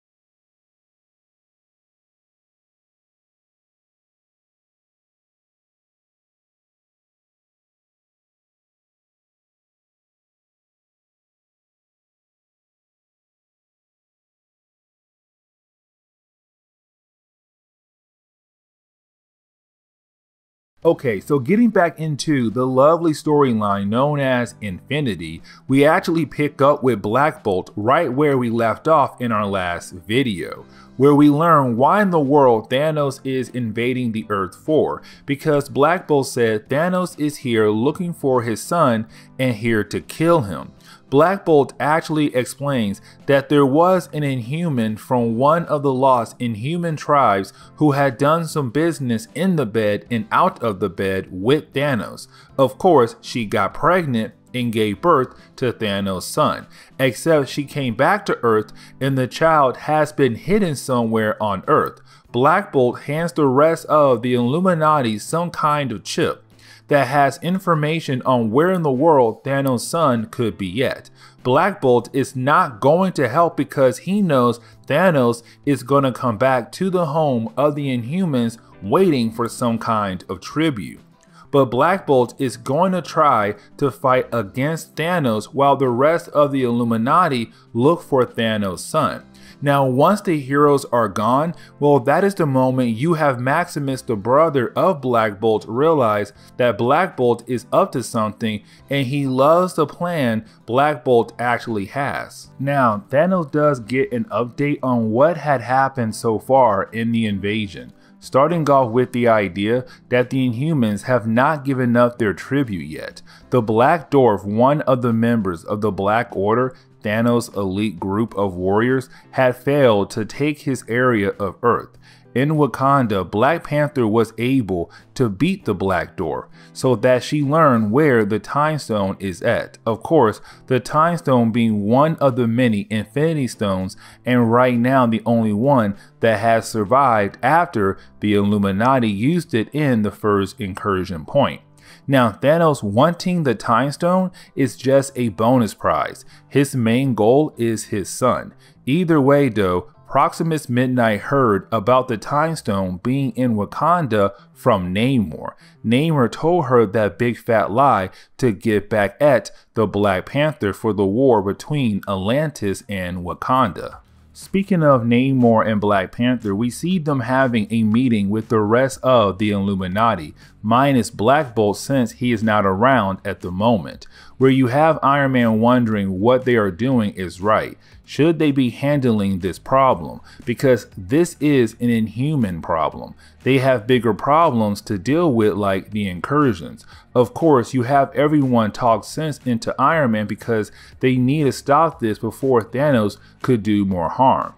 Okay, so getting back into the lovely storyline known as Infinity, we actually pick up with Black Bolt right where we left off in our last video, where we learn why in the world Thanos is invading the Earth for, because Black Bolt said Thanos is here looking for his son and here to kill him. Black Bolt actually explains that there was an Inhuman from one of the lost Inhuman tribes who had done some business in the bed and out of the bed with Thanos. Of course, she got pregnant and gave birth to Thanos' son, except she came back to Earth and the child has been hidden somewhere on Earth. Black Bolt hands the rest of the Illuminati some kind of chip that has information on where in the world Thanos' son could be at. Black Bolt is not going to help because he knows Thanos is going to come back to the home of the Inhumans waiting for some kind of tribute. But Black Bolt is going to try to fight against Thanos while the rest of the Illuminati look for Thanos' son. Now, once the heroes are gone, well, that is the moment you have Maximus, the brother of Black Bolt, realize that Black Bolt is up to something and he loves the plan Black Bolt actually has. Now, Thanos does get an update on what had happened so far in the invasion, starting off with the idea that the Inhumans have not given up their tribute yet. The Black Dwarf, one of the members of the Black Order, Thanos' elite group of warriors, had failed to take his area of Earth. In Wakanda, Black Panther was able to beat the Black Dwarf so that she learned where the Time Stone is at. Of course, the Time Stone being one of the many Infinity Stones, and right now the only one that has survived after the Illuminati used it in the first incursion point. Now, Thanos wanting the Time Stone is just a bonus prize. His main goal is his son. Either way though, Proximus Midnight heard about the Time Stone being in Wakanda from Namor. Namor told her that big fat lie to get back at the Black Panther for the war between Atlantis and Wakanda. Speaking of Namor and Black Panther, we see them having a meeting with the rest of the Illuminati, minus Black Bolt since he is not around at the moment, where you have Iron Man wondering what they are doing is right. Should they be handling this problem? Because this is an inhuman problem. They have bigger problems to deal with, like the incursions. Of course, you have everyone talk sense into Iron Man because they need to stop this before Thanos could do more harm.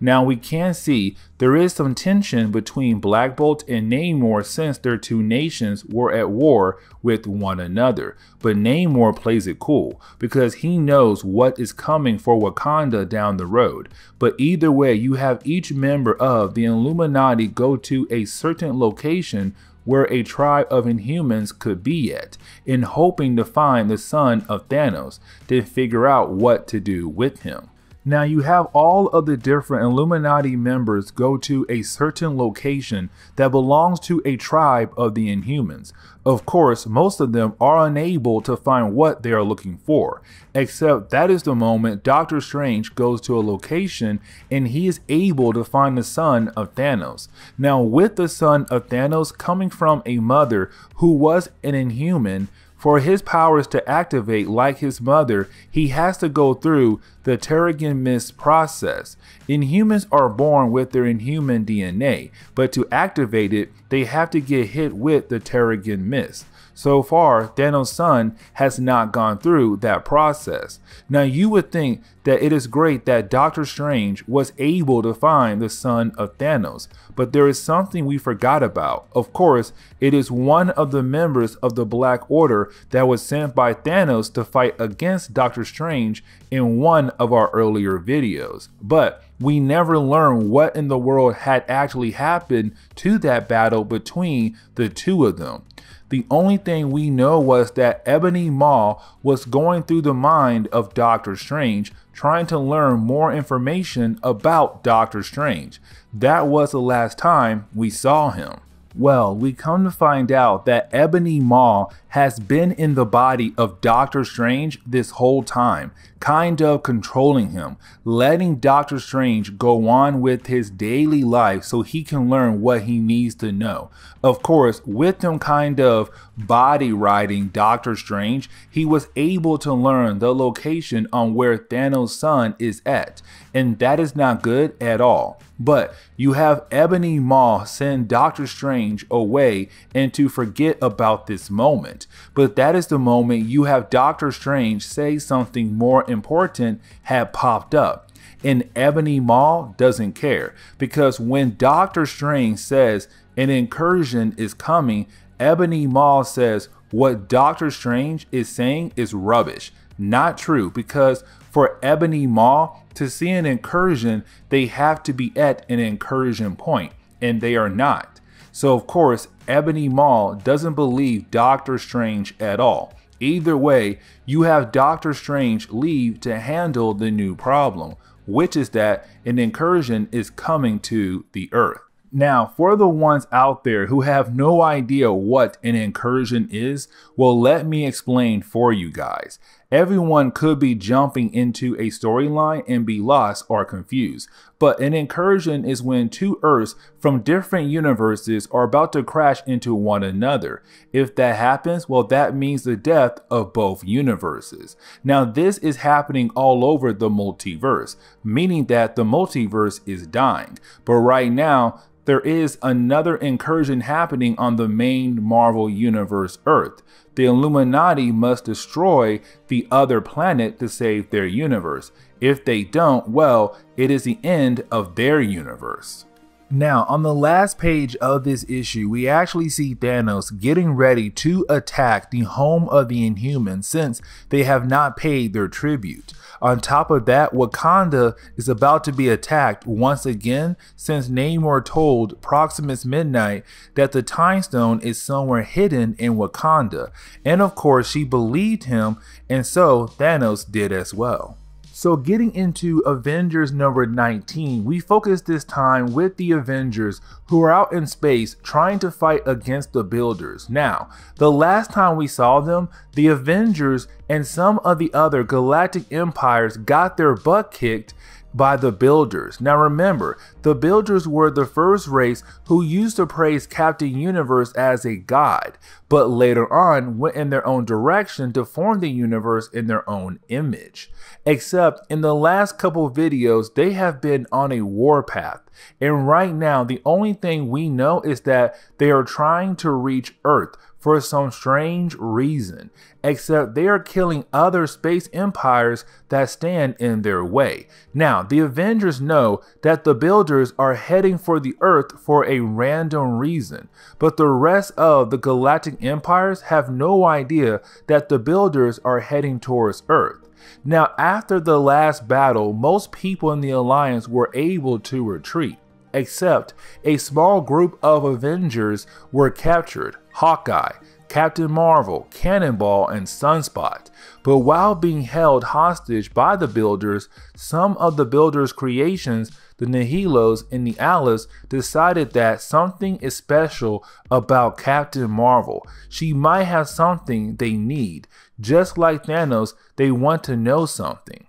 Now we can see there is some tension between Black Bolt and Namor since their two nations were at war with one another. But Namor plays it cool because he knows what is coming for Wakanda down the road. But either way, you have each member of the Illuminati go to a certain location where a tribe of Inhumans could be at, in hoping to find the son of Thanos to figure out what to do with him. Now you have all of the different Illuminati members go to a certain location that belongs to a tribe of the Inhumans. Of course, most of them are unable to find what they are looking for, except that is the moment Doctor Strange goes to a location and he is able to find the son of Thanos. Now with the son of Thanos coming from a mother who was an Inhuman, for his powers to activate like his mother, he has to go through the Terrigen Mist process. Inhumans are born with their inhuman DNA, but to activate it, they have to get hit with the Terrigen Mist. So far, Thanos' son has not gone through that process. Now you would think that it is great that Doctor Strange was able to find the son of Thanos, but there is something we forgot about. Of course, it is one of the members of the Black Order that was sent by Thanos to fight against Doctor Strange in one of our earlier videos. But we never learn what in the world had actually happened to that battle between the two of them. The only thing we know was that Ebony Maw was going through the mind of Doctor Strange, trying to learn more information about Doctor Strange. That was the last time we saw him. Well, we come to find out that Ebony Maw has been in the body of Doctor Strange this whole time, kind of controlling him, letting Doctor Strange go on with his daily life so he can learn what he needs to know. Of course, with him kind of body riding Doctor Strange, he was able to learn the location on where Thanos' son is at, and that is not good at all. But you have Ebony Maw send Doctor Strange away and to forget about this moment. But that is the moment you have Doctor Strange say something more important had popped up. And Ebony Maw doesn't care, because when Doctor Strange says an incursion is coming, Ebony Maw says what Doctor Strange is saying is rubbish. Not true, because for Ebony Maw to see an incursion, they have to be at an incursion point, and they are not. So of course, Ebony Maw doesn't believe Doctor Strange at all. Either way, you have Doctor Strange leave to handle the new problem, which is that an incursion is coming to the Earth. Now, for the ones out there who have no idea what an incursion is, well, let me explain for you guys. Everyone could be jumping into a storyline and be lost or confused, but an incursion is when two Earths from different universes are about to crash into one another. If that happens, well, that means the death of both universes. Now, this is happening all over the multiverse, meaning that the multiverse is dying. But right now, there is another incursion happening on the main Marvel Universe Earth. The Illuminati must destroy the other planet to save their universe. If they don't, well, it is the end of their universe. Now, on the last page of this issue, we actually see Thanos getting ready to attack the home of the Inhumans since they have not paid their tribute. On top of that, Wakanda is about to be attacked once again since Namor told Proximus Midnight that the Time Stone is somewhere hidden in Wakanda. And of course, she believed him, and so Thanos did as well. So getting into Avengers number 19, we focus this time with the Avengers who are out in space trying to fight against the Builders. Now, the last time we saw them, the Avengers and some of the other galactic empires got their butt kicked by the Builders. Now remember, the Builders were the first race who used to praise Captain Universe as a god, but later on went in their own direction to form the universe in their own image. Except in the last couple videos, they have been on a warpath. And right now, the only thing we know is that they are trying to reach Earth for some strange reason, except they are killing other space empires that stand in their way. Now, the Avengers know that the Builders are heading for the Earth for a random reason, but the rest of the galactic empires have no idea that the Builders are heading towards Earth. Now, after the last battle, most people in the Alliance were able to retreat, except a small group of Avengers were captured: Hawkeye, Captain Marvel, Cannonball, and Sunspot. But while being held hostage by the Builders, some of the Builders' creations, the Nihilos and the Alice, decided that something is special about Captain Marvel. She might have something they need. Just like Thanos, they want to know something.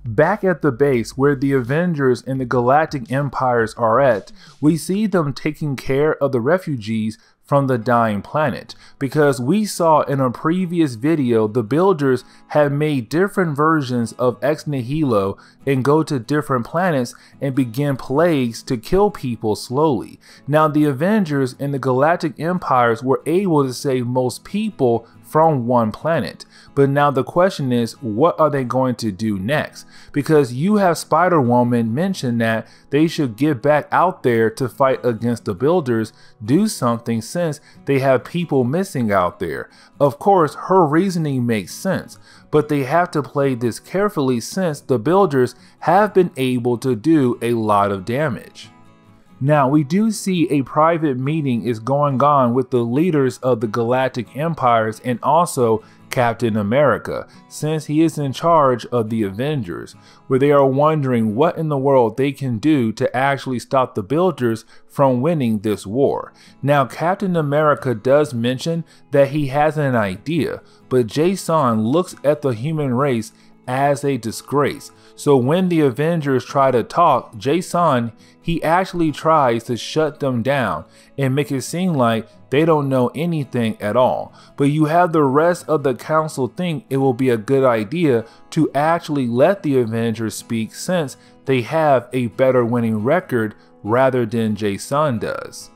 Back at the base where the Avengers and the galactic empires are at, we see them taking care of the refugees from the dying planet, because we saw in a previous video the Builders had made different versions of Ex Nihilo and go to different planets and begin plagues to kill people slowly. Now the Avengers and the galactic empires were able to save most people from one planet, but now the question is, what are they going to do next? Because you have Spider-Woman mention that they should get back out there to fight against the Builders, do something since they have people missing out there. Of course, her reasoning makes sense, but they have to play this carefully since the Builders have been able to do a lot of damage. Now, we do see a private meeting is going on with the leaders of the galactic empires and also Captain America, since he is in charge of the Avengers, where they are wondering what in the world they can do to actually stop the Builders from winning this war. Now, Captain America does mention that he has an idea, but Jason looks at the human race as a disgrace. So when the Avengers try to talk, Jason, he actually tries to shut them down and make it seem like they don't know anything at all. But you have the rest of the council think it will be a good idea to actually let the Avengers speak since they have a better winning record rather than Jason does.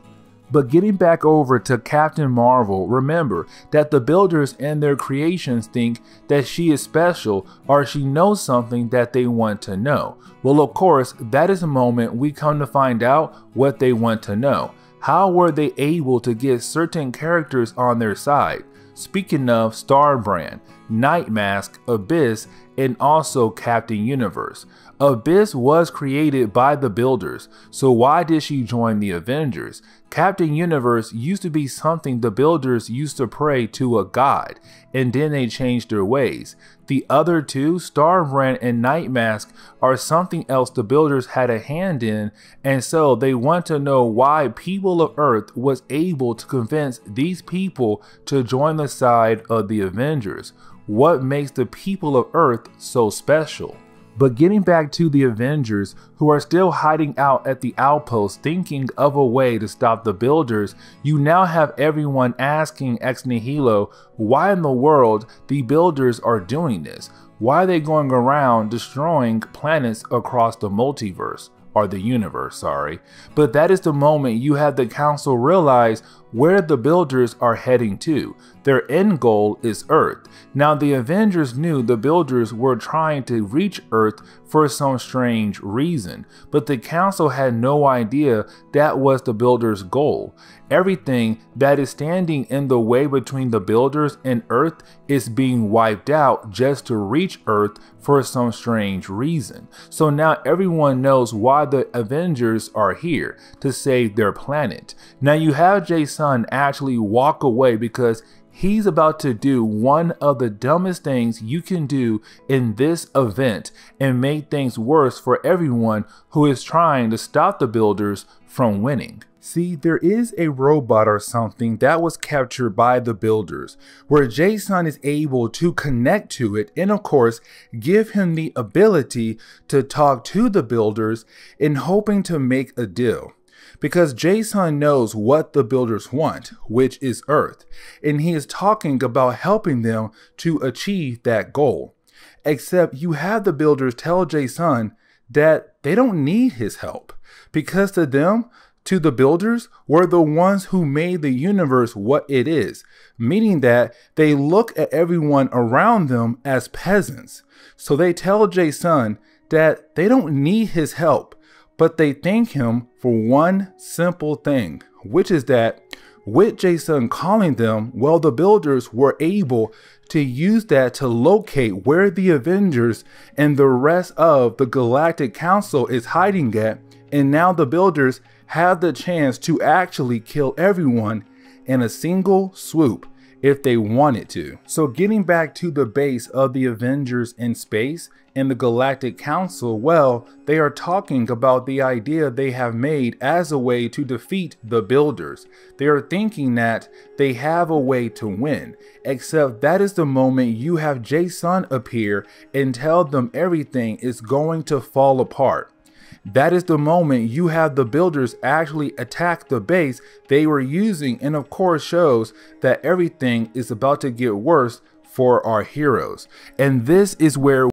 But getting back over to Captain Marvel, remember that the Builders and their creations think that she is special or she knows something that they want to know. Well, of course, that is the moment we come to find out what they want to know. How were they able to get certain characters on their side? Speaking of Starbrand, Nightmask, Abyss, and also Captain Universe. Abyss was created by the Builders, so why did she join the Avengers? Captain Universe used to be something the Builders used to pray to a god, and then they changed their ways. The other two, Starbrand and Nightmask, are something else the Builders had a hand in, and so they want to know why people of Earth was able to convince these people to join the side of the Avengers. What makes the people of Earth so special? But getting back to the Avengers, who are still hiding out at the outpost thinking of a way to stop the Builders, you now have everyone asking Ex Nihilo why in the world the Builders are doing this. Why are they going around destroying planets across the multiverse? Or the universe, sorry. But that is the moment you have the council realize where the builders are heading to. Their end goal is Earth. Now the Avengers knew the builders were trying to reach Earth for some strange reason, but the council had no idea that was the builders' goal. Everything that is standing in the way between the builders and Earth is being wiped out just to reach Earth for some strange reason. So now everyone knows why the Avengers are here, to save their planet. Now you have Jason actually walk away because he's about to do one of the dumbest things you can do in this event and make things worse for everyone who is trying to stop the builders from winning. See, there is a robot or something that was captured by the builders, where Jason is able to connect to it and of course give him the ability to talk to the builders in hoping to make a deal. Because Jason knows what the builders want, which is Earth, and he is talking about helping them to achieve that goal. Except you have the builders tell Jason that they don't need his help, because to them, to the builders, were the ones who made the universe what it is, meaning that they look at everyone around them as peasants. So they tell Jason that they don't need his help, but they thank him for one simple thing, which is that with Jason calling them, well, the builders were able to use that to locate where the Avengers and the rest of the Galactic Council is hiding at, and now the builders have the chance to actually kill everyone in a single swoop if they wanted to. So getting back to the base of the Avengers in space and the Galactic Council, well, they are talking about the idea they have made as a way to defeat the builders. They are thinking that they have a way to win, except that is the moment you have Jason appear and tell them everything is going to fall apart. That is the moment you have the builders actually attack the base they were using, and of course shows that everything is about to get worse for our heroes. And this is where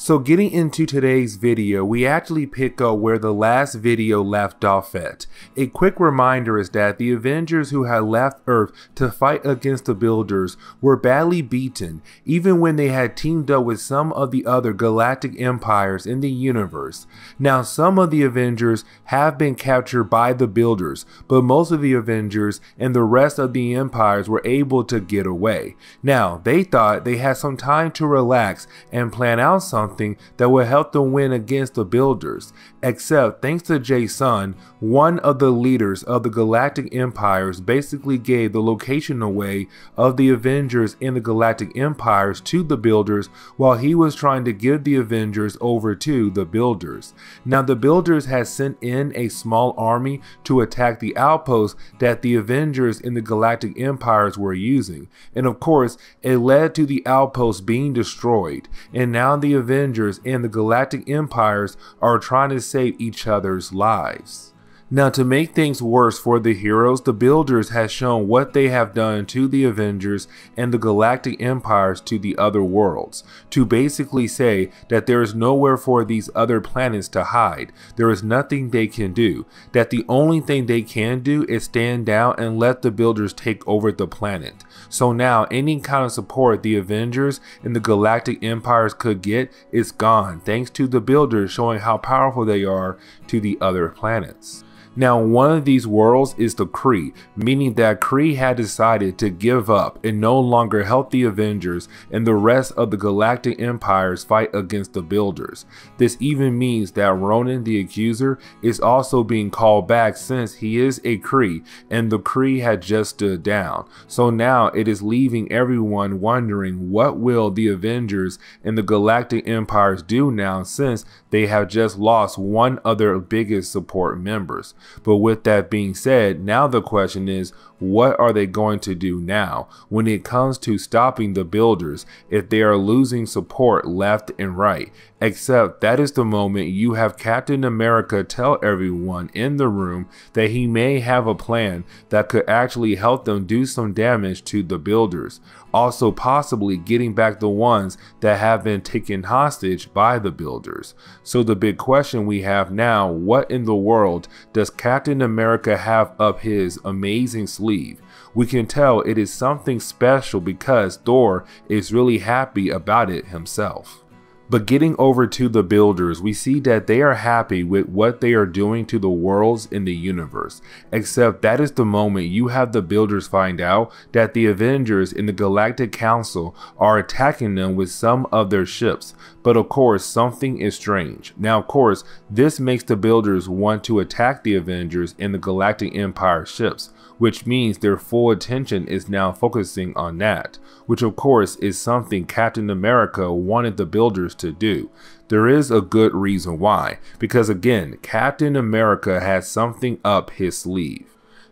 So getting into today's video, we actually pick up where the last video left off at. A quick reminder is that the Avengers who had left Earth to fight against the builders were badly beaten, even when they had teamed up with some of the other galactic empires in the universe. Now some of the Avengers have been captured by the builders, but most of the Avengers and the rest of the empires were able to get away. Now they thought they had some time to relax and plan out something that would help them win against the builders, except thanks to Jason, one of the leaders of the galactic empires basically gave the location away of the Avengers and the galactic empires to the builders while he was trying to give the Avengers over to the builders. Now the builders had sent in a small army to attack the outpost that the Avengers and the galactic empires were using, and of course it led to the outpost being destroyed, and now the Avengers and the galactic empires are trying to save each other's lives. Now to make things worse for the heroes, the builders has shown what they have done to the Avengers and the galactic empires to the other worlds, to basically say that there is nowhere for these other planets to hide, there is nothing they can do, that the only thing they can do is stand down and let the builders take over the planet. So now any kind of support the Avengers and the galactic empires could get is gone, thanks to the builders showing how powerful they are to the other planets. Now one of these worlds is the Kree, meaning that Kree had decided to give up and no longer help the Avengers and the rest of the galactic empires fight against the builders. This even means that Ronan the Accuser is also being called back since he is a Kree and the Kree had just stood down. So now it is leaving everyone wondering what will the Avengers and the galactic empires do now since they have just lost one of their biggest support members. But with that being said, now the question is, what are they going to do now when it comes to stopping the builders if they are losing support left and right? Except that is the moment you have Captain America tell everyone in the room that he may have a plan that could actually help them do some damage to the builders, also possibly getting back the ones that have been taken hostage by the builders. So the big question we have now, what in the world does Captain America have up his amazing sleeve? We can tell it is something special because Thor is really happy about it himself. But getting over to the builders, we see that they are happy with what they are doing to the worlds in the universe. Except that is the moment you have the builders find out that the Avengers in the Galactic Council are attacking them with some of their ships. But of course, something is strange. Now, of course, this makes the builders want to attack the Avengers in the Galactic Empire ships, which means their full attention is now focusing on that, which of course is something Captain America wanted the builders to do. There is a good reason why, because again, Captain America has something up his sleeve.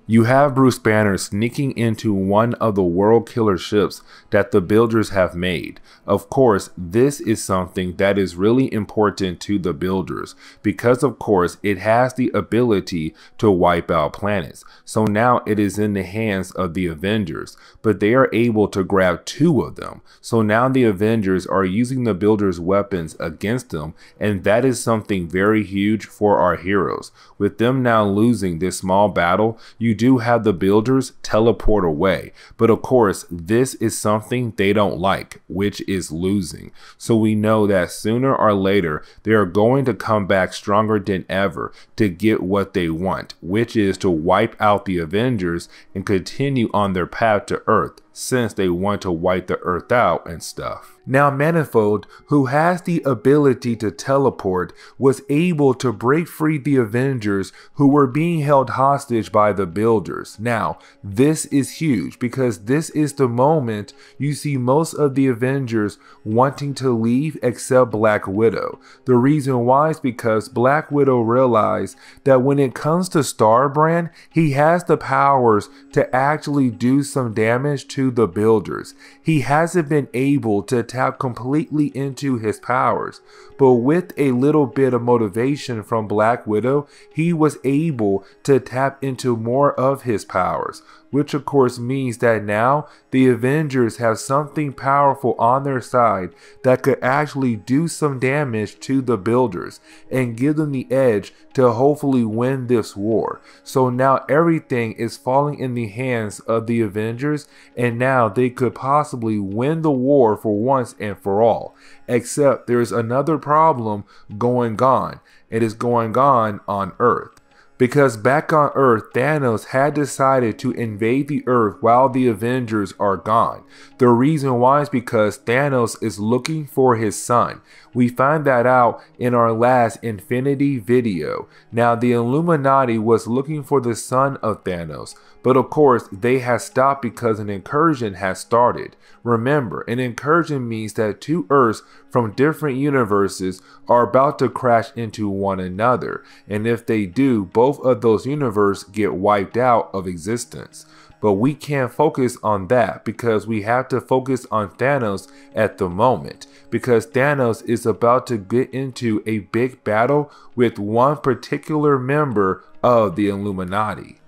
You have Bruce Banner sneaking into one of the world killer ships that the builders have made. Of course, this is something that is really important to the builders because of course it has the ability to wipe out planets. So now it is in the hands of the Avengers, but they are able to grab 2 of them. So now the Avengers are using the builders' weapons against them, and that is something very huge for our heroes. With them now losing this small battle, you do have the builders teleport away, but of course this is something they don't like, which is losing. So we know that sooner or later they are going to come back stronger than ever to get what they want, which is to wipe out the Avengers and continue on their path to Earth, since they want to wipe the Earth out and stuff. Now Manifold, who has the ability to teleport, was able to break free the Avengers who were being held hostage by the builders. Now, this is huge because this is the moment you see most of the Avengers wanting to leave except Black Widow. The reason why is because Black Widow realized that when it comes to Starbrand, he has the powers to actually do some damage to the builders. He hasn't been able to tap completely into his powers, but with a little bit of motivation from Black Widow, he was able to tap into more of his powers, which of course means that now the Avengers have something powerful on their side that could actually do some damage to the builders and give them the edge to hopefully win this war. So now everything is falling in the hands of the Avengers, and now they could possibly win the war for once and for all. Except there's another problem going on. It is going on Earth. Because back on Earth, Thanos had decided to invade the Earth while the Avengers are gone. The reason why is because Thanos is looking for his son. We find that out in our last Infinity video. Now the Illuminati was looking for the son of Thanos, but of course they had stopped because an incursion has started. Remember, an incursion means that 2 Earths from different universes are about to crash into one another, and if they do, both of those universes get wiped out of existence. But we can't focus on that because we have to focus on Thanos at the moment, because Thanos is about to get into a big battle with one particular member of the Illuminati.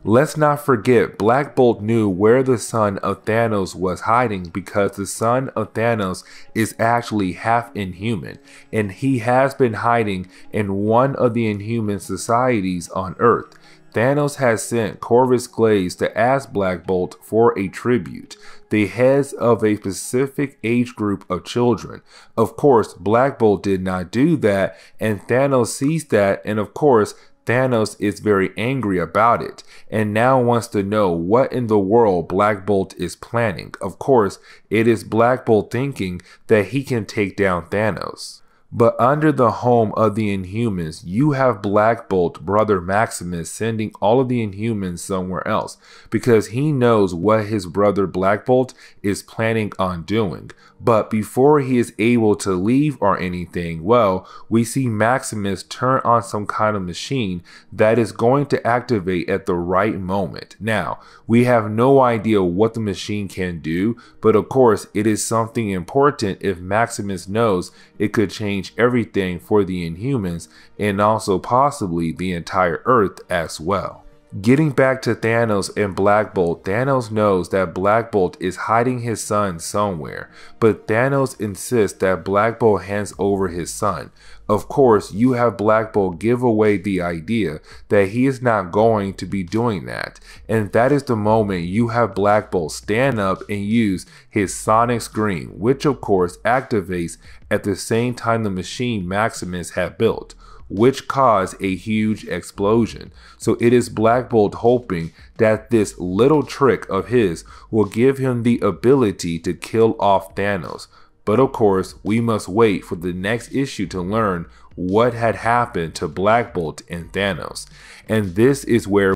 Let's not forget, Black Bolt knew where the son of Thanos was hiding because the son of Thanos is actually half inhuman, and he has been hiding in one of the inhuman societies on Earth. Thanos has sent Corvus Glaive to ask Black Bolt for a tribute, the heads of a specific age group of children. Of course, Black Bolt did not do that, and Thanos sees that, and of course, Thanos is very angry about it and now wants to know what in the world Black Bolt is planning. Of course, it is Black Bolt thinking that he can take down Thanos. But under the home of the Inhumans, you have Black Bolt, brother Maximus, sending all of the Inhumans somewhere else because he knows what his brother Black Bolt is planning on doing. But before he is able to leave or anything, well, we see Maximus turn on some kind of machine that is going to activate at the right moment. Now, we have no idea what the machine can do, but of course it is something important if Maximus knows it could change everything for the Inhumans and also possibly the entire Earth as well. Getting back to Thanos and Black Bolt, Thanos knows that Black Bolt is hiding his son somewhere, but Thanos insists that Black Bolt hands over his son. Of course, you have Black Bolt give away the idea that he is not going to be doing that, and that is the moment you have Black Bolt stand up and use his sonic scream, which of course activates at the same time the machine Maximus had built, which caused a huge explosion. So it is Black Bolt hoping that this little trick of his will give him the ability to kill off Thanos. But of course, we must wait for the next issue to learn what had happened to Black Bolt and Thanos. And this is where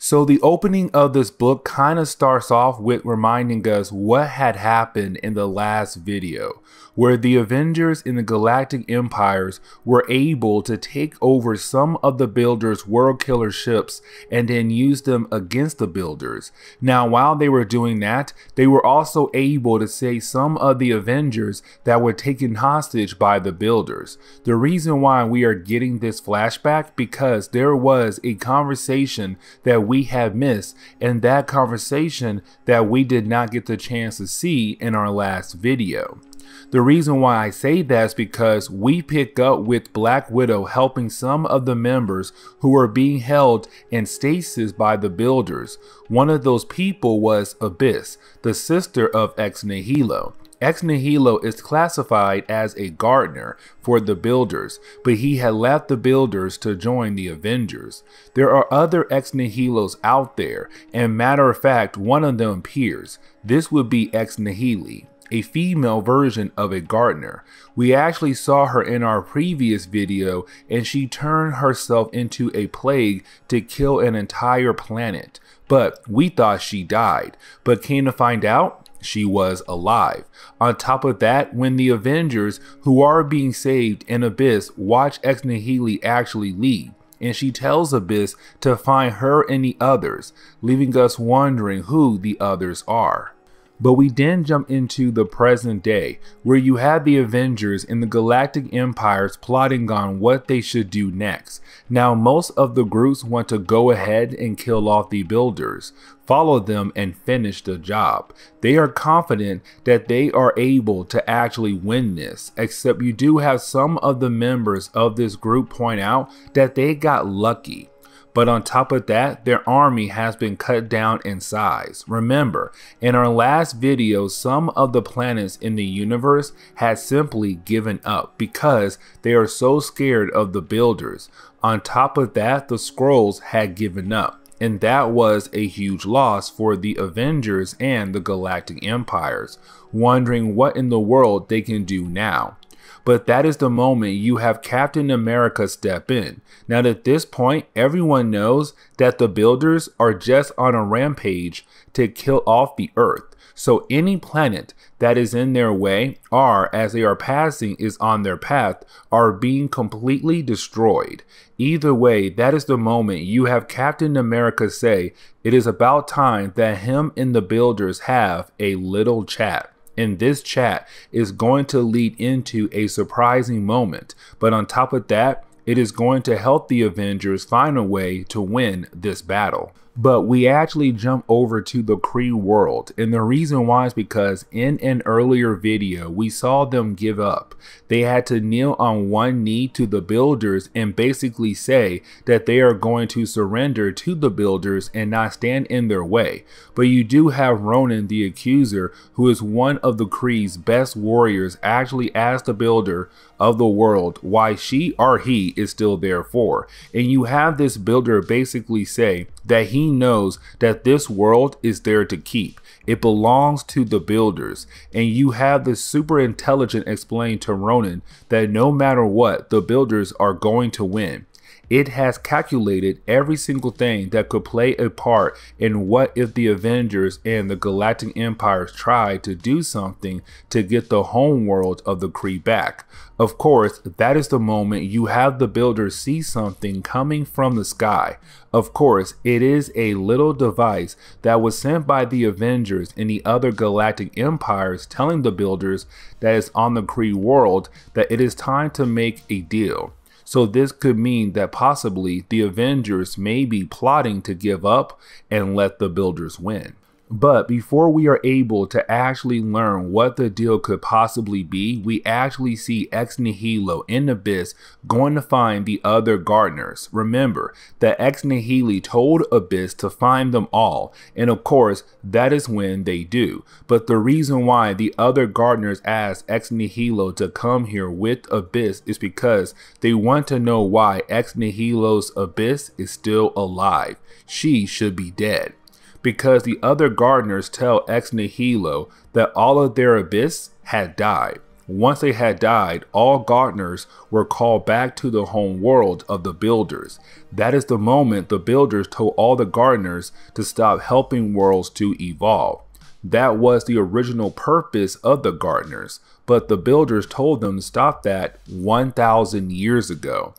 So the opening of this book kind of starts off with reminding us what had happened in the last video, where the Avengers in the Galactic Empires were able to take over some of the Builders' World Killer ships and then use them against the Builders. Now, while they were doing that, they were also able to save some of the Avengers that were taken hostage by the Builders. The reason why we are getting this flashback because there was a conversation that we had missed, and that conversation that we did not get the chance to see in our last video. The reason why I say that is because we pick up with Black Widow helping some of the members who were being held in stasis by the Builders. One of those people was Abyss, the sister of Ex Nihilo. Ex Nihilo is classified as a gardener for the Builders, but he had left the Builders to join the Avengers. There are other Ex Nihilos out there, and matter of fact, one of them appears. This would be Ex Nihili, a female version of a gardener. We actually saw her in our previous video, and she turned herself into a plague to kill an entire planet. But we thought she died, but came to find out, she was alive. On top of that, when the Avengers who are being saved in Abyss watch Ex Nihili actually leave, and she tells Abyss to find her and the others, leaving us wondering who the others are. But we then jump into the present day, where you have the Avengers and the Galactic Empires plotting on what they should do next. Now, most of the groups want to go ahead and kill off the Builders, follow them and finish the job. They are confident that they are able to actually win this, except you do have some of the members of this group point out that they got lucky. But on top of that, their army has been cut down in size. Remember, in our last video, some of the planets in the universe had simply given up because they are so scared of the Builders. On top of that, the Skrulls had given up, and that was a huge loss for the Avengers and the Galactic Empires, wondering what in the world they can do now. But that is the moment you have Captain America step in. Now at this point, everyone knows that the Builders are just on a rampage to kill off the Earth. So any planet that is in their way or as they are passing is on their path are being completely destroyed. Either way, that is the moment you have Captain America say it is about time that him and the Builders have a little chat. And this chat is going to lead into a surprising moment. But on top of that, it is going to help the Avengers find a way to win this battle. But we actually jump over to the Kree world, and the reason why is because in an earlier video we saw them give up. They had to kneel on one knee to the builders and basically say that they are going to surrender to the builders and not stand in their way. But you do have Ronan the Accuser, who is one of the Kree's best warriors, actually ask the builder of the world why she or he is still there for. And you have this builder basically say that he knows that this world is there to keep. It belongs to the builders. And you have the super intelligent explain to Ronan that no matter what, the builders are going to win. It has calculated every single thing that could play a part in what if the Avengers and the Galactic Empires tried to do something to get the home world of the Kree back. Of course, that is the moment you have the builders see something coming from the sky. Of course, it is a little device that was sent by the Avengers and the other Galactic Empires telling the builders that is on the Kree world that it is time to make a deal. So this could mean that possibly the Avengers may be plotting to give up and let the builders win. But before we are able to actually learn what the deal could possibly be, we actually see Ex Nihilo in Abyss going to find the other gardeners. Remember that Ex Nihilo told Abyss to find them all, and of course that is when they do. But the reason why the other gardeners asked Ex Nihilo to come here with Abyss is because they want to know why Ex Nihilo's Abyss is still alive. She should be dead. Because the other gardeners tell Ex Nihilo that all of their Abyss had died. Once they had died, all gardeners were called back to the home world of the builders. That is the moment the builders told all the gardeners to stop helping worlds to evolve. That was the original purpose of the gardeners, but the builders told them to stop that 1,000 years ago.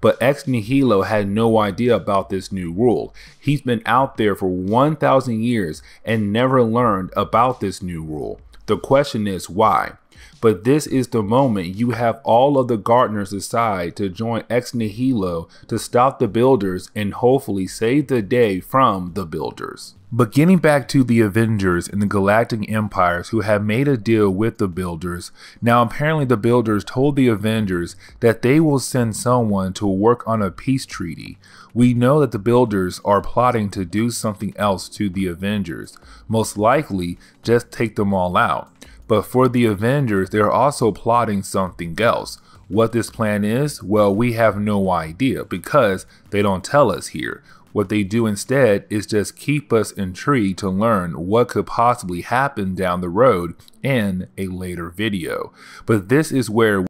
But Ex Nihilo had no idea about this new rule. He's been out there for 1,000 years and never learned about this new rule. The question is why? But this is the moment you have all of the gardeners decide to join Ex Nihilo to stop the builders and hopefully save the day from the builders. But getting back to the Avengers and the Galactic Empires who have made a deal with the builders, now apparently the builders told the Avengers that they will send someone to work on a peace treaty. We know that the builders are plotting to do something else to the Avengers, most likely just take them all out. But for the Avengers, they're also plotting something else. What this plan is, well, we have no idea because they don't tell us here. What they do instead is just keep us intrigued to learn what could possibly happen down the road in a later video. But this is where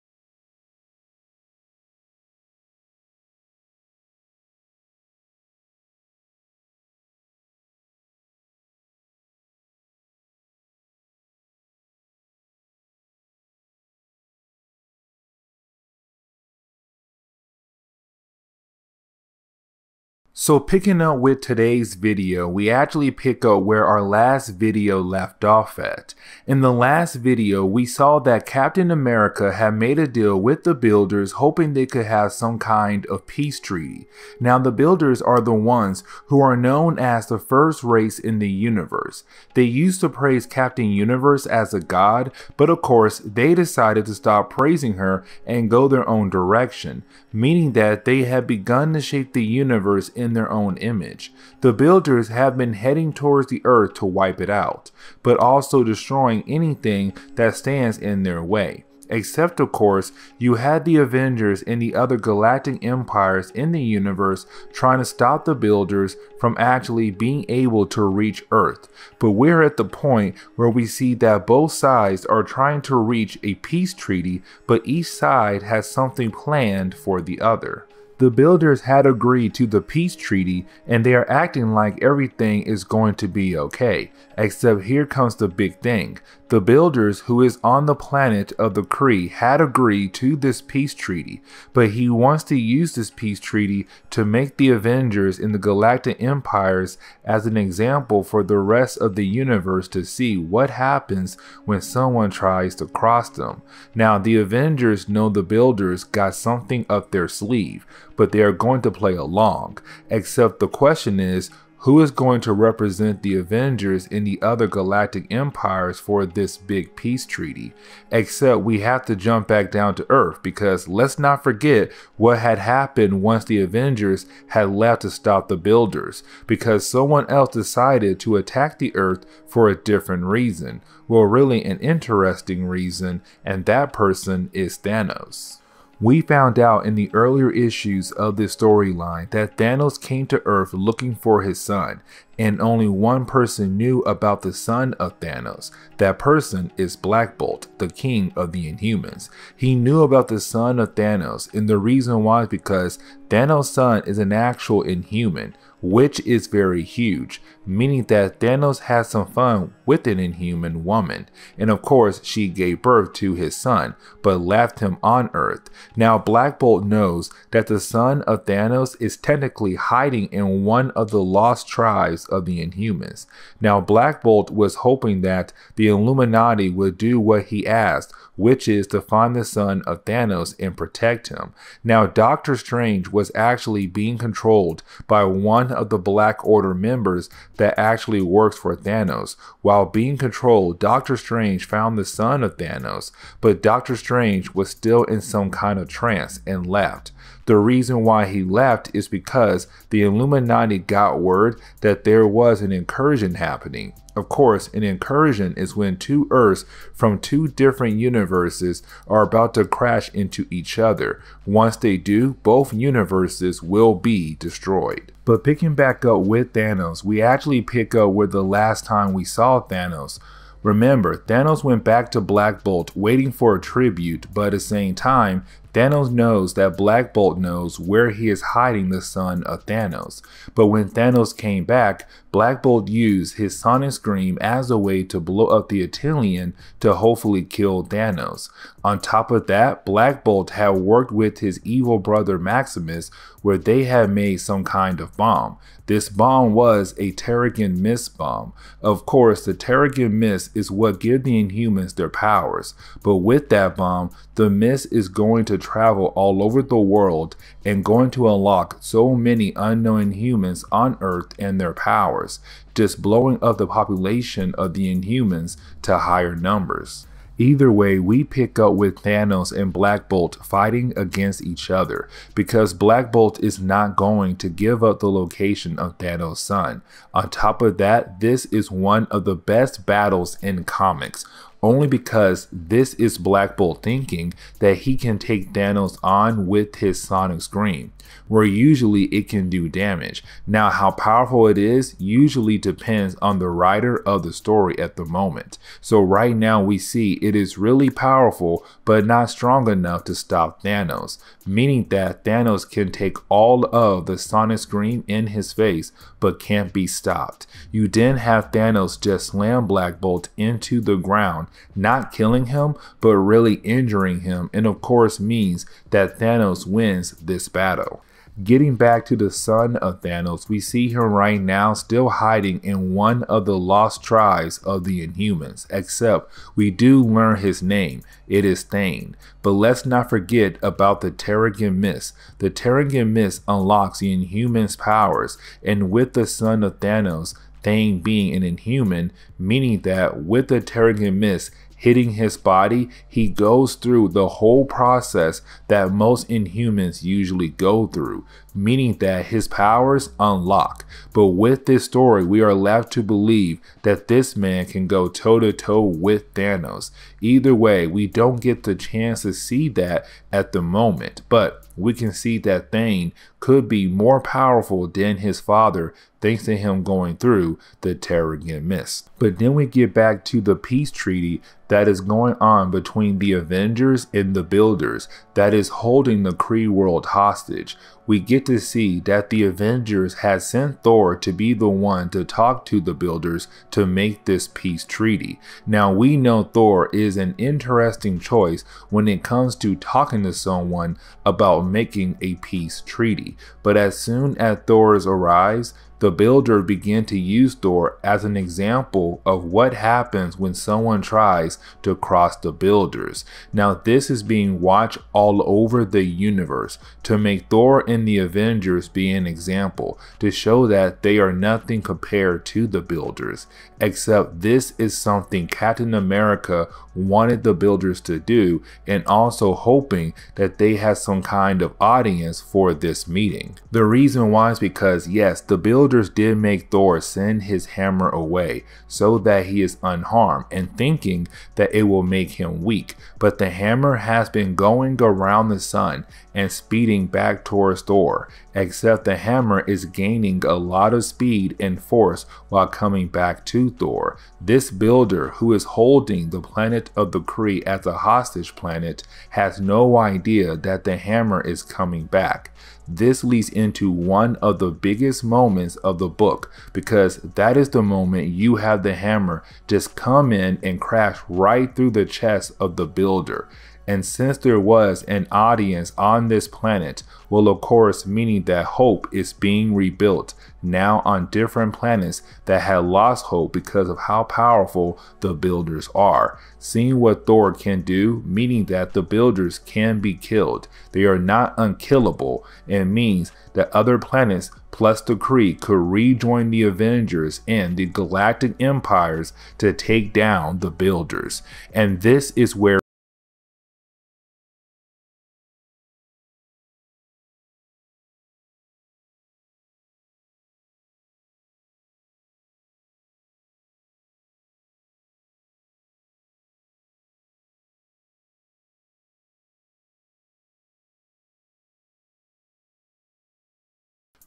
So picking up with today's video, we actually pick up where our last video left off at. In the last video, we saw that Captain America had made a deal with the builders hoping they could have some kind of peace treaty. Now the builders are the ones who are known as the first race in the universe. They used to praise Captain Universe as a god, but of course they decided to stop praising her and go their own direction, meaning that they had begun to shape the universe in their own image. The builders have been heading towards the earth to wipe it out, but also destroying anything that stands in their way. Except of course, you had the Avengers and the other galactic empires in the universe trying to stop the builders from actually being able to reach Earth. But we're at the point where we see that both sides are trying to reach a peace treaty, but each side has something planned for the other. The builders had agreed to the peace treaty and they are acting like everything is going to be okay. Except here comes the big thing. The builders, who is on the planet of the Kree, had agreed to this peace treaty, but he wants to use this peace treaty to make the Avengers and the galactic empires as an example for the rest of the universe to see what happens when someone tries to cross them. Now the Avengers know the builders got something up their sleeve, but they are going to play along. Except the question is, Who is going to represent the Avengers in the other galactic empires for this big peace treaty? Except we have to jump back down to Earth, because let's not forget what had happened once the Avengers had left to stop the Builders, because someone else decided to attack the Earth for a different reason. Well, really an interesting reason, and that person is Thanos. We found out in the earlier issues of this storyline that Thanos came to Earth looking for his son, and only one person knew about the son of Thanos. That person is Black Bolt, the king of the Inhumans. He knew about the son of Thanos, and the reason why is because Thanos' son is an actual Inhuman, which is very huge, meaning that Thanos had some fun with an Inhuman woman, and of course she gave birth to his son, but left him on Earth. Now Black Bolt knows that the son of Thanos is technically hiding in one of the lost tribes of the Inhumans. Now Black Bolt was hoping that the Illuminati would do what he asked, which is to find the son of Thanos and protect him. Now Doctor Strange was actually being controlled by one of the Black Order members that actually works for Thanos. While being controlled, Doctor Strange found the son of Thanos, but Doctor Strange was still in some kind of trance and left. The reason why he left is because the Illuminati got word that there was an incursion happening. Of course, an incursion is when two Earths from two different universes are about to crash into each other. Once they do, both universes will be destroyed. But picking back up with Thanos, we actually pick up where the last time we saw Thanos. Remember, Thanos went back to Black Bolt waiting for a tribute, but at the same time, Thanos knows that Black Bolt knows where he is hiding the son of Thanos. But when Thanos came back, Black Bolt used his sonic scream as a way to blow up the Attilan to hopefully kill Thanos. On top of that, Black Bolt had worked with his evil brother Maximus, where they had made some kind of bomb. This bomb was a Terrigen Mist bomb. Of course, the Terrigen Mist is what gives the Inhumans their powers. But with that bomb, the mist is going to travel all over the world and going to unlock so many unknown humans on Earth and their powers, just blowing up the population of the Inhumans to higher numbers. Either way, we pick up with Thanos and Black Bolt fighting against each other, because Black Bolt is not going to give up the location of Thanos' son. On top of that, this is one of the best battles in comics, only because this is Black Bolt thinking that he can take Thanos on with his sonic scream, where usually it can do damage. Now, how powerful it is usually depends on the writer of the story at the moment. So right now we see it is really powerful, but not strong enough to stop Thanos, meaning that Thanos can take all of the sonic scream in his face, but can't be stopped. You then have Thanos just slam Black Bolt into the ground, not killing him, but really injuring him, and of course means that Thanos wins this battle. Getting back to the son of Thanos, we see him right now still hiding in one of the lost tribes of the Inhumans, except we do learn his name. It is Thane. But let's not forget about the Terrigen Mist. The Terrigen Mist unlocks the Inhumans' powers, and with the son of Thanos, Thane being an Inhuman, meaning that with the Terrigen Mist hitting his body, he goes through the whole process that most Inhumans usually go through, meaning that his powers unlock. But with this story, we are left to believe that this man can go toe-to-toe with Thanos. Either way, we don't get the chance to see that at the moment, but we can see that Thane could be more powerful than his father thanks to him going through the Terrigen Mist. But then we get back to the peace treaty that is going on between the Avengers and the Builders that is holding the Kree world hostage. We get to see that the Avengers had sent Thor to be the one to talk to the Builders to make this peace treaty. Now we know Thor is an interesting choice when it comes to talking to someone about making a peace treaty. But as soon as Thor arrives, the builder began to use Thor as an example of what happens when someone tries to cross the builders. Now this is being watched all over the universe to make Thor and the Avengers be an example, to show that they are nothing compared to the builders, except this is something Captain America wanted the builders to do, and also hoping that they had some kind of audience for this meeting. The reason why is because yes, the builders did make Thor send his hammer away so that he is unharmed, and thinking that it will make him weak, but the hammer has been going around the sun and speeding back towards Thor, except the hammer is gaining a lot of speed and force while coming back to Thor. This builder, who is holding the planet of the Kree as a hostage planet, has no idea that the hammer is coming back. This leads into one of the biggest moments of the book, because that is the moment you have the hammer just come in and crash right through the chest of the builder. And since there was an audience on this planet, well, of course, meaning that hope is being rebuilt now on different planets that had lost hope because of how powerful the builders are. Seeing what Thor can do, meaning that the builders can be killed. They are not unkillable, and means that other planets plus the Kree could rejoin the Avengers and the galactic empires to take down the builders. And this is where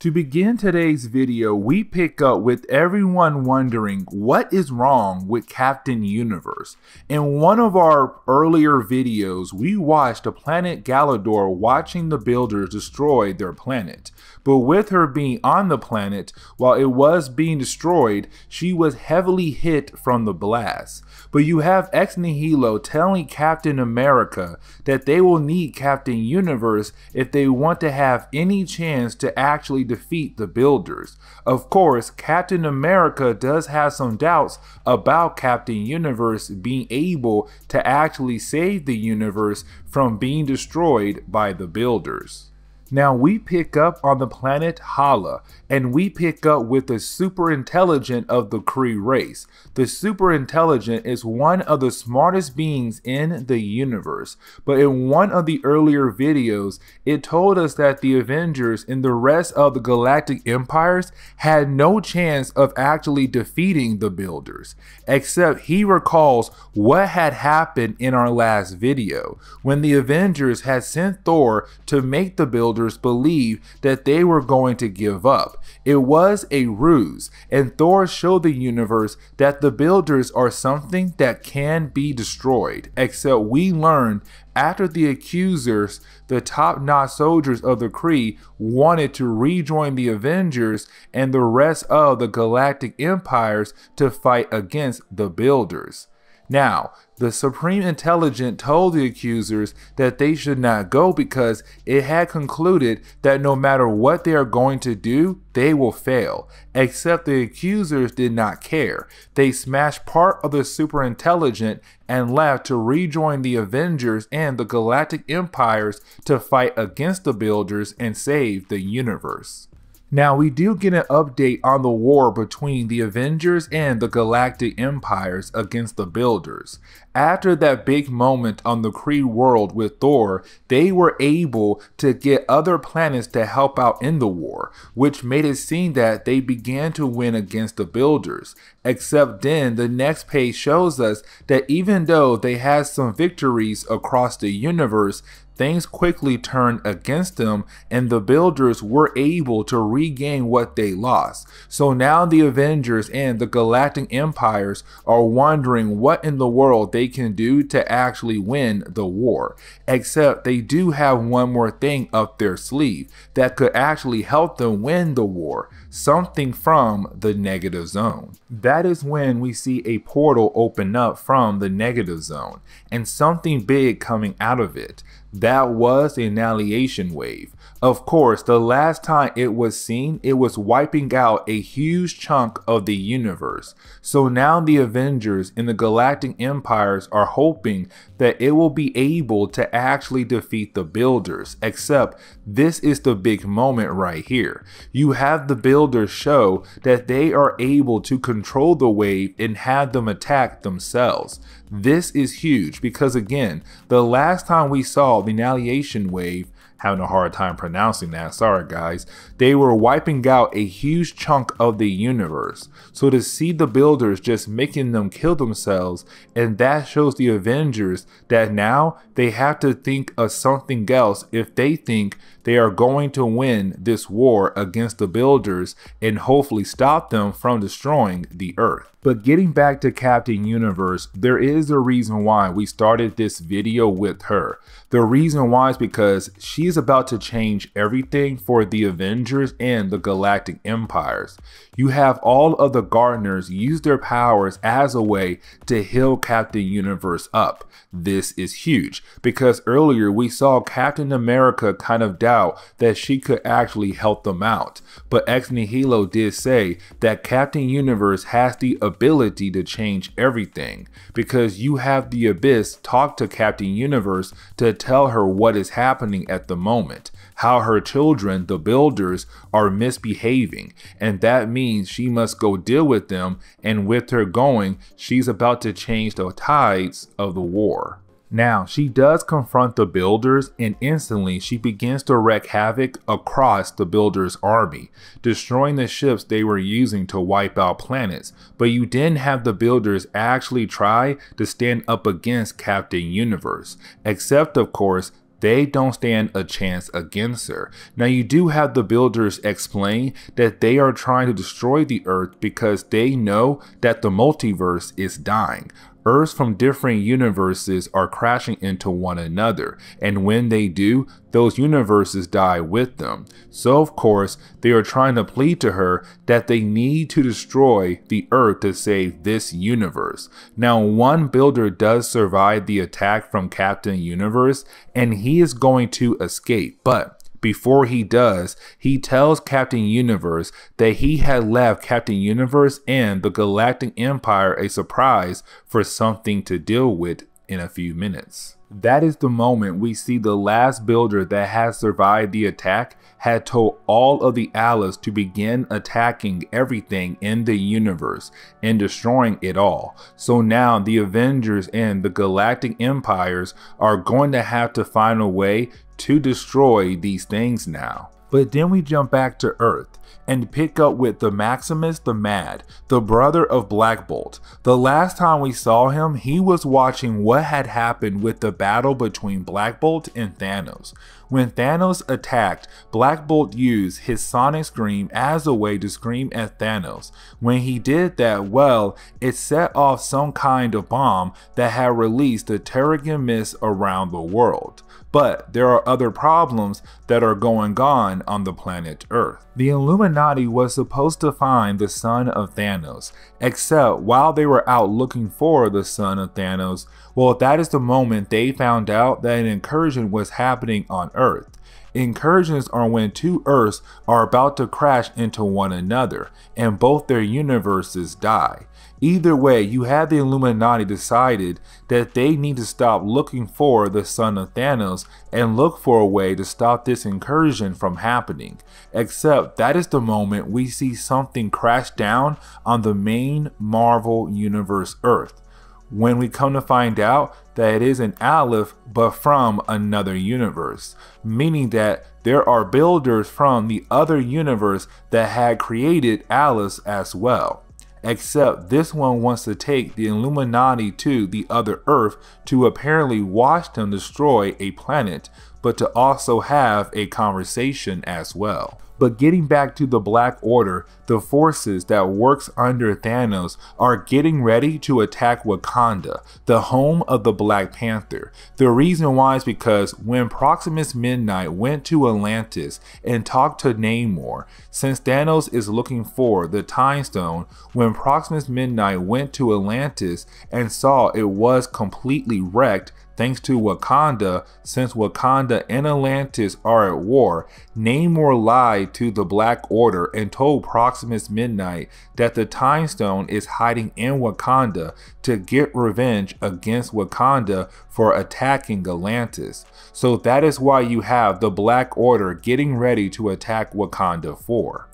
To begin today's video, we pick up with everyone wondering what is wrong with Captain Universe. In one of our earlier videos, we watched the planet Galador watching the builders destroy their planet. But with her being on the planet, while it was being destroyed, she was heavily hit from the blast. But you have Ex Nihilo telling Captain America that they will need Captain Universe if they want to have any chance to actually defeat the builders. Of course, Captain America does have some doubts about Captain Universe being able to actually save the universe from being destroyed by the builders. Now we pick up on the planet Hala, and we pick up with the super intelligent of the Kree race. The super intelligent is one of the smartest beings in the universe, but in one of the earlier videos, it told us that the Avengers and the rest of the galactic empires had no chance of actually defeating the builders, except he recalls what had happened in our last video, when the Avengers had sent Thor to make the builders believe that they were going to give up. It was a ruse, and Thor showed the universe that the builders are something that can be destroyed, except we learned after the accusers, the top-notch soldiers of the Kree, wanted to rejoin the Avengers and the rest of the galactic empires to fight against the builders. Now, the Supreme Intelligent told the accusers that they should not go because it had concluded that no matter what they are going to do, they will fail. Except the accusers did not care. They smashed part of the Super Intelligent and left to rejoin the Avengers and the galactic empires to fight against the builders and save the universe. Now we do get an update on the war between the Avengers and the Galactic Empires against the Builders. After that big moment on the Kree world with Thor, they were able to get other planets to help out in the war, which made it seem that they began to win against the Builders. Except then the next page shows us that even though they had some victories across the universe, things quickly turned against them and the Builders were able to regain what they lost. So now the Avengers and the Galactic Empires are wondering what in the world they can do to actually win the war. Except they do have one more thing up their sleeve that could actually help them win the war. Something from the negative zone. That is when we see a portal open up from the negative zone and something big coming out of it. That was an annihilation wave. Of course, the last time it was seen, it was wiping out a huge chunk of the universe. So now the Avengers and the Galactic Empires are hoping that it will be able to actually defeat the Builders, except this is the big moment right here. You have the Builders show that they are able to control the wave and have them attack themselves. This is huge because, again, the last time we saw the Annihilation Wave, having a hard time pronouncing that, sorry guys, they were wiping out a huge chunk of the universe. So to see the Builders just making them kill themselves, and that shows the Avengers that now they have to think of something else if they think they are going to win this war against the Builders and hopefully stop them from destroying the Earth. But getting back to Captain Universe, there is a reason why we started this video with her. The reason why is because she's about to change everything for the Avengers and the Galactic Empires. You have all of the Gardeners use their powers as a way to heal Captain Universe up. This is huge because earlier we saw Captain America kind of doubt that she could actually help them out. But Ex Nihilo did say that Captain Universe has the ability to change everything because you have the Abyss talk to Captain Universe to tell her what is happening at the moment, how her children, the Builders, are misbehaving, and that means she must go deal with them, and with her going, she's about to change the tides of the war. Now, she does confront the Builders, and instantly she begins to wreak havoc across the Builders' army, destroying the ships they were using to wipe out planets. But you didn't have the Builders actually try to stand up against Captain Universe, except of course, they don't stand a chance against her. Now you do have the Builders explain that they are trying to destroy the Earth because they know that the multiverse is dying. Earths from different universes are crashing into one another, and when they do, those universes die with them. So of course, they are trying to plead to her that they need to destroy the Earth to save this universe. Now, one Builder does survive the attack from Captain Universe, and he is going to escape, but before he does, he tells Captain Universe that he had left Captain Universe and the Galactic Empire a surprise for something to deal with in a few minutes. That is the moment we see the last Builder that has survived the attack had told all of the allies to begin attacking everything in the universe and destroying it all. So now the Avengers and the Galactic Empires are going to have to find a way to destroy these things now. But then we jump back to Earth and pick up with the Maximus the Mad, the brother of Black Bolt. The last time we saw him, he was watching what had happened with the battle between Black Bolt and Thanos. When Thanos attacked, Black Bolt used his sonic scream as a way to scream at Thanos. When he did that, well, it set off some kind of bomb that had released the Terrigen Mist around the world. But there are other problems that are going on the planet Earth. The Illuminati was supposed to find the son of Thanos, except while they were out looking for the son of Thanos, well, that is the moment they found out that an incursion was happening on Earth. Incursions are when two Earths are about to crash into one another, and both their universes die. Either way, you have the Illuminati decided that they need to stop looking for the son of Thanos and look for a way to stop this incursion from happening. Except that is the moment we see something crash down on the main Marvel Universe Earth, when we come to find out that it is an Aleph but from another universe, meaning that there are Builders from the other universe that had created Alice as well. Except this one wants to take the Illuminati to the other Earth to apparently watch them destroy a planet, but to also have a conversation as well. But getting back to the Black Order, the forces that works under Thanos are getting ready to attack Wakanda, the home of the Black Panther. The reason why is because when Proximus Midnight went to Atlantis and talked to Namor, since Thanos is looking for the Time Stone, when Proximus Midnight went to Atlantis and saw it was completely wrecked, thanks to Wakanda, since Wakanda and Atlantis are at war, Namor lied to the Black Order and told Proximus Midnight that the Time Stone is hiding in Wakanda to get revenge against Wakanda for attacking Atlantis. So that is why you have the Black Order getting ready to attack Wakanda 4.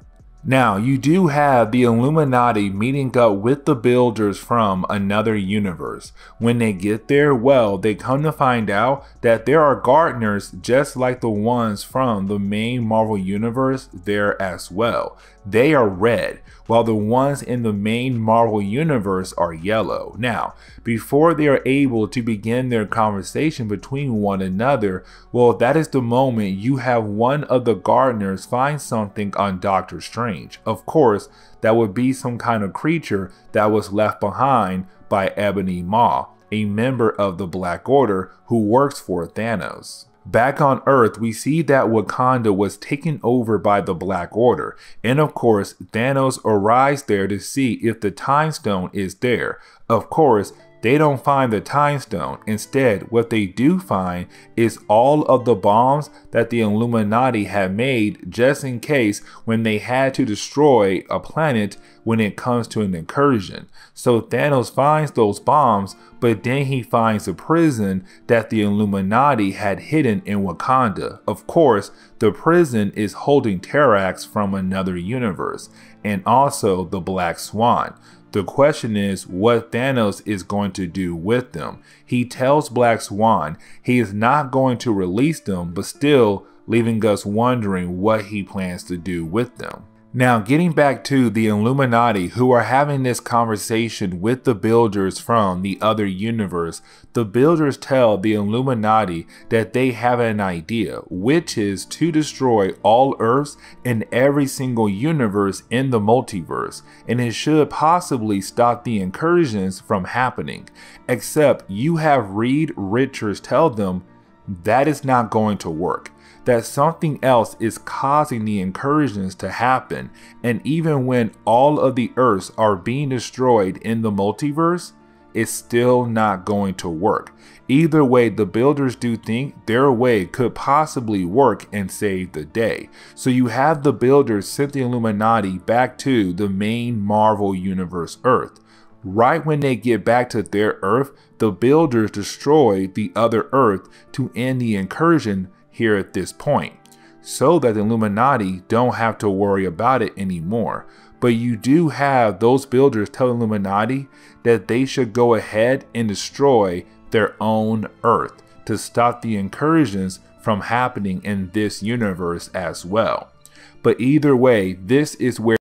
Now, you do have the Illuminati meeting up with the Builders from another universe. When they get there, well, they come to find out that there are gardeners just like the ones from the main Marvel universe there as well. They are red, while the ones in the main Marvel universe are yellow. Now, before they are able to begin their conversation between one another, well, that is the moment you have one of the gardeners find something on Doctor Strange. Of course, that would be some kind of creature that was left behind by Ebony Maw, a member of the Black Order who works for Thanos. Back on Earth, we see that Wakanda was taken over by the Black Order, and of course, Thanos arrives there to see if the Time Stone is there. Of course, they don't find the Time Stone. Instead, what they do find is all of the bombs that the Illuminati had made just in case when they had to destroy a planet when it comes to an incursion. So Thanos finds those bombs, but then he finds a prison that the Illuminati had hidden in Wakanda. Of course, the prison is holding Terax from another universe, and also the Black Swan. The question is what Thanos is going to do with them. He tells Black Swan he is not going to release them, but still leaving us wondering what he plans to do with them. Now, getting back to the Illuminati who are having this conversation with the Builders from the other universe, the Builders tell the Illuminati that they have an idea, which is to destroy all Earths in every single universe in the multiverse, and it should possibly stop the incursions from happening. Except you have Reed Richards tell them that is not going to work, that something else is causing the incursions to happen, and even when all of the Earths are being destroyed in the multiverse, it's still not going to work. Either way, the Builders do think their way could possibly work and save the day. So you have the Builders send the Illuminati back to the main Marvel Universe Earth. Right when they get back to their Earth, the Builders destroy the other Earth to end the incursion here at this point, so that the Illuminati don't have to worry about it anymore. But you do have those Builders tell Illuminati that they should go ahead and destroy their own Earth to stop the incursions from happening in this universe as well. But either way, this is where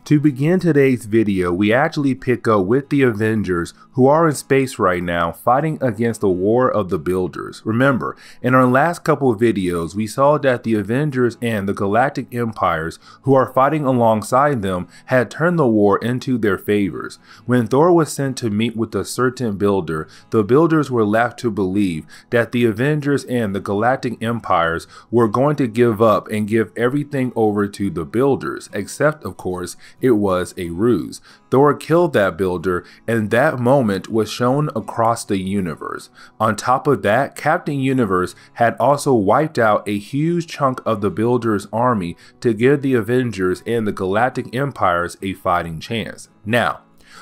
To begin today's video, we actually pick up with the Avengers who are in space right now fighting against the War of the Builders. Remember, in our last couple of videos, we saw that the Avengers and the Galactic Empires who are fighting alongside them had turned the war into their favors. When Thor was sent to meet with a certain builder, the Builders were left to believe that the Avengers and the Galactic Empires were going to give up and give everything over to the Builders, except of course, it was a ruse. Thor killed that builder, and that moment was shown across the universe. On top of that, Captain Universe had also wiped out a huge chunk of the Builders' army to give the Avengers and the Galactic Empires a fighting chance. Now,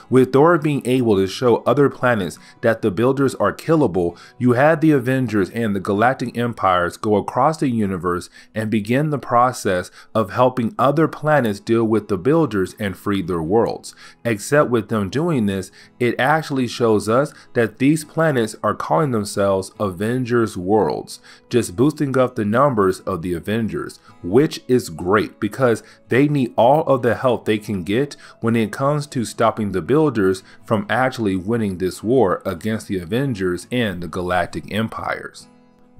with Thor being able to show other planets that the Builders are killable, you had the Avengers and the Galactic Empires go across the universe and begin the process of helping other planets deal with the Builders and free their worlds. Except with them doing this, it actually shows us that these planets are calling themselves Avengers worlds, just boosting up the numbers of the Avengers, which is great because they need all of the help they can get when it comes to stopping the Builders from actually winning this war against the Avengers and the Galactic Empires.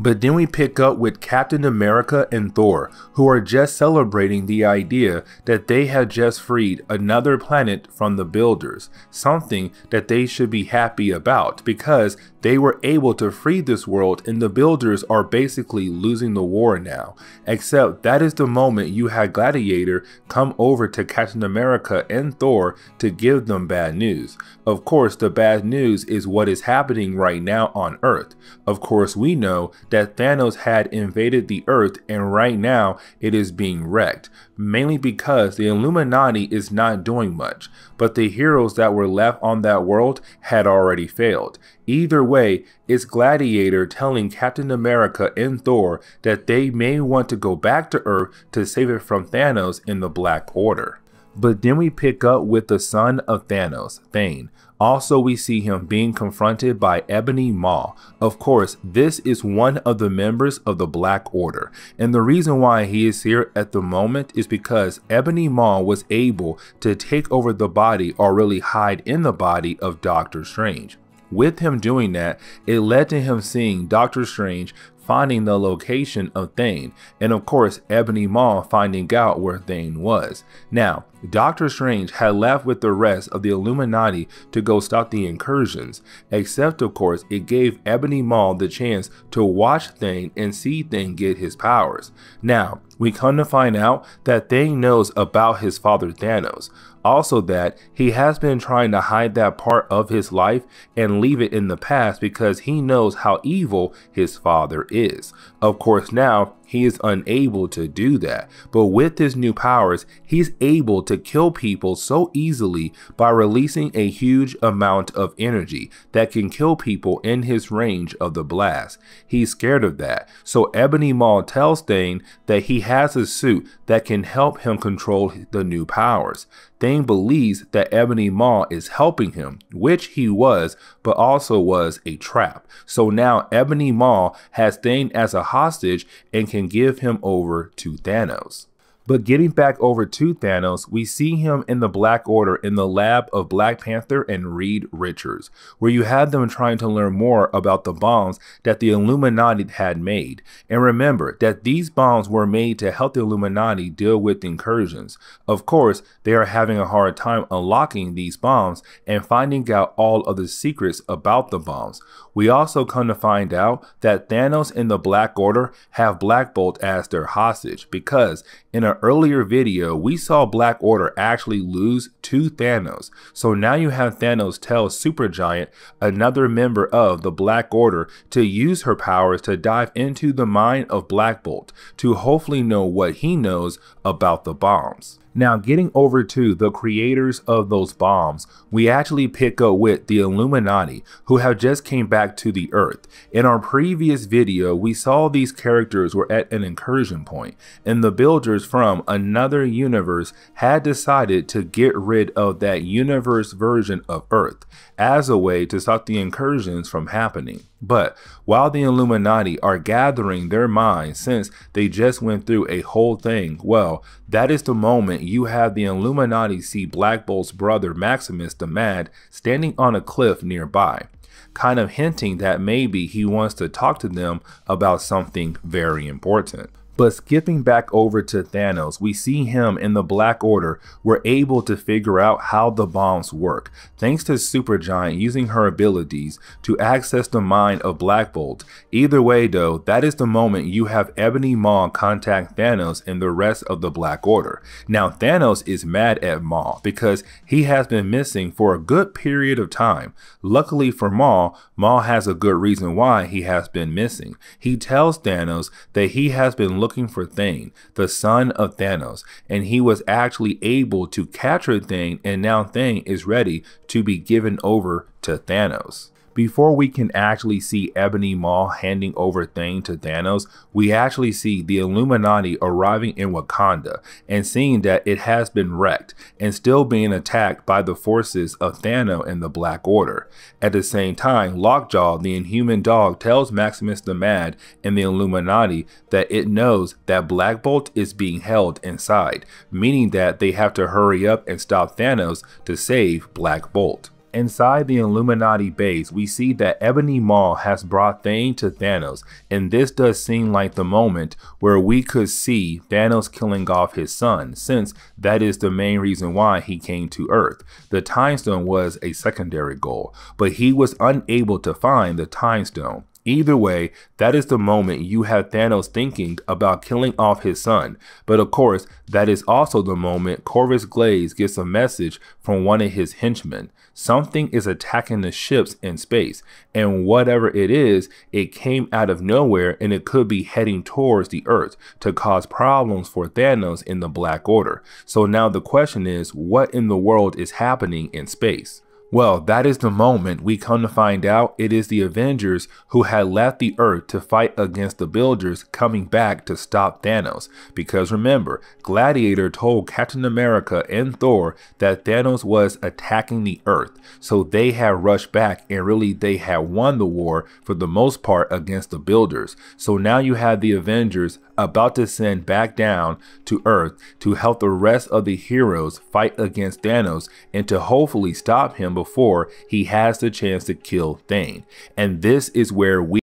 But then we pick up with Captain America and Thor, who are just celebrating the idea that they have just freed another planet from the Builders, something that they should be happy about because they were able to free this world and the Builders are basically losing the war now. Except that is the moment you had Gladiator come over to Captain America and Thor to give them bad news. Of course, the bad news is what is happening right now on Earth. Of course, we know that Thanos had invaded the Earth and right now it is being wrecked, mainly because the Illuminati is not doing much, but the heroes that were left on that world had already failed. Either way, it's Gladiator telling Captain America and Thor that they may want to go back to Earth to save it from Thanos in the Black Order. But then we pick up with the son of Thanos, Thane. Also, we see him being confronted by Ebony Maw. Of course, this is one of the members of the Black Order. And the reason why he is here at the moment is because Ebony Maw was able to take over the body or really hide in the body of Doctor Strange. With him doing that, it led to him seeing Doctor Strange finding the location of Thane, and of course Ebony Maw finding out where Thane was. Now, Doctor Strange had left with the rest of the Illuminati to go stop the incursions, except of course it gave Ebony Maw the chance to watch Thane and see Thane get his powers. Now, we come to find out that Thane knows about his father Thanos. Also that he has been trying to hide that part of his life and leave it in the past because he knows how evil his father is. Of course now he is unable to do that, but with his new powers he's able to kill people so easily by releasing a huge amount of energy that can kill people in his range of the blast. He's scared of that, so Ebony Maw tells Thane that he has a suit that can help him control the new powers. Thane believes that Ebony Maw is helping him, which he was, but also was a trap. So now Ebony Maw has Thane as a hostage and can give him over to Thanos. But getting back over to Thanos, we see him in the Black Order in the lab of Black Panther and Reed Richards, where you had them trying to learn more about the bombs that the Illuminati had made. And remember that these bombs were made to help the Illuminati deal with incursions. Of course, they are having a hard time unlocking these bombs and finding out all of the secrets about the bombs. We also come to find out that Thanos and the Black Order have Black Bolt as their hostage because in an earlier video, we saw Black Order actually lose to Thanos. So now you have Thanos tell Supergiant, another member of the Black Order, to use her powers to dive into the mind of Black Bolt to hopefully know what he knows about the bombs. Now, getting over to the creators of those bombs, we actually pick up with the Illuminati, who have just came back to the Earth. In our previous video, we saw these characters were at an incursion point, and the Builders from another universe had decided to get rid of that universe version of Earth as a way to stop the incursions from happening. But while the Illuminati are gathering their minds since they just went through a whole thing, well, that is the moment you have the Illuminati see Black Bolt's brother Maximus the Mad standing on a cliff nearby, kind of hinting that maybe he wants to talk to them about something very important. But skipping back over to Thanos, we see him and the Black Order were able to figure out how the bombs work, thanks to Supergiant using her abilities to access the mind of Black Bolt. Either way though, that is the moment you have Ebony Maw contact Thanos and the rest of the Black Order. Now Thanos is mad at Maw because he has been missing for a good period of time. Luckily for Maw, Maw has a good reason why he has been missing. He tells Thanos that he has been looking for Thane, the son of Thanos, and he was actually able to capture Thane, and now Thane is ready to be given over to Thanos. Before we can actually see Ebony Maw handing over Thane to Thanos, we actually see the Illuminati arriving in Wakanda and seeing that it has been wrecked and still being attacked by the forces of Thanos and the Black Order. At the same time, Lockjaw, the Inhuman Dog, tells Maximus the Mad and the Illuminati that it knows that Black Bolt is being held inside, meaning that they have to hurry up and stop Thanos to save Black Bolt. Inside the Illuminati base, we see that Ebony Maw has brought Thane to Thanos, and this does seem like the moment where we could see Thanos killing off his son, since that is the main reason why he came to Earth. The Time Stone was a secondary goal, but he was unable to find the Time Stone. Either way, that is the moment you have Thanos thinking about killing off his son. But of course, that is also the moment Corvus Glaive gets a message from one of his henchmen. Something is attacking the ships in space, and whatever it is, it came out of nowhere and it could be heading towards the Earth to cause problems for Thanos in the Black Order. So now the question is, what in the world is happening in space? Well, that is the moment we come to find out it is the Avengers who had left the Earth to fight against the Builders coming back to stop Thanos. Because remember, Gladiator told Captain America and Thor that Thanos was attacking the Earth. So they had rushed back and really they had won the war for the most part against the Builders. So now you have the Avengers about to send back down to Earth to help the rest of the heroes fight against Thanos and to hopefully stop him before he has the chance to kill Thane. And this is where we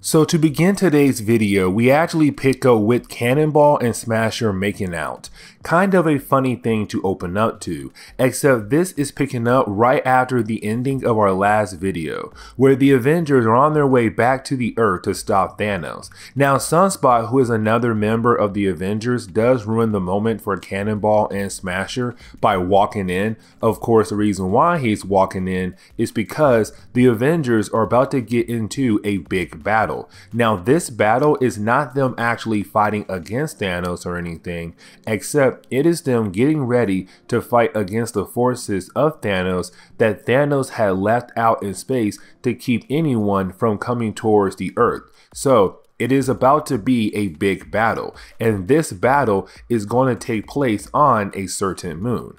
So to begin today's video, we actually pick up with Cannonball and Smasher making out. Kind of a funny thing to open up to, except this is picking up right after the ending of our last video, where the Avengers are on their way back to the Earth to stop Thanos. Now Sunspot, who is another member of the Avengers, does ruin the moment for Cannonball and Smasher by walking in. Of course, the reason why he's walking in is because the Avengers are about to get into a big battle. Now this battle is not them actually fighting against Thanos or anything, except it is them getting ready to fight against the forces of Thanos that Thanos had left out in space to keep anyone from coming towards the Earth. So it is about to be a big battle, and this battle is going to take place on a certain moon.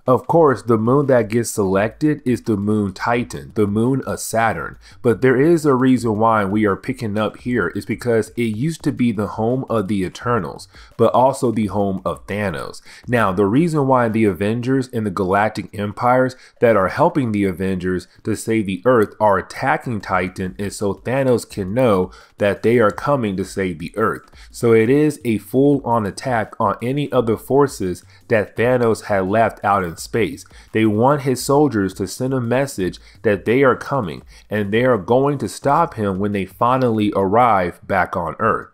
Of course, the moon that gets selected is the moon Titan, the moon of Saturn. But there is a reason why we are picking up here is because it used to be the home of the Eternals, but also the home of Thanos. Now, the reason why the Avengers and the Galactic Empires that are helping the Avengers to save the Earth are attacking Titan is so Thanos can know that they are coming to save the Earth. So it is a full-on attack on any other forces that Thanos had left out in space. They want his soldiers to send a message that they are coming and they are going to stop him when they finally arrive back on Earth.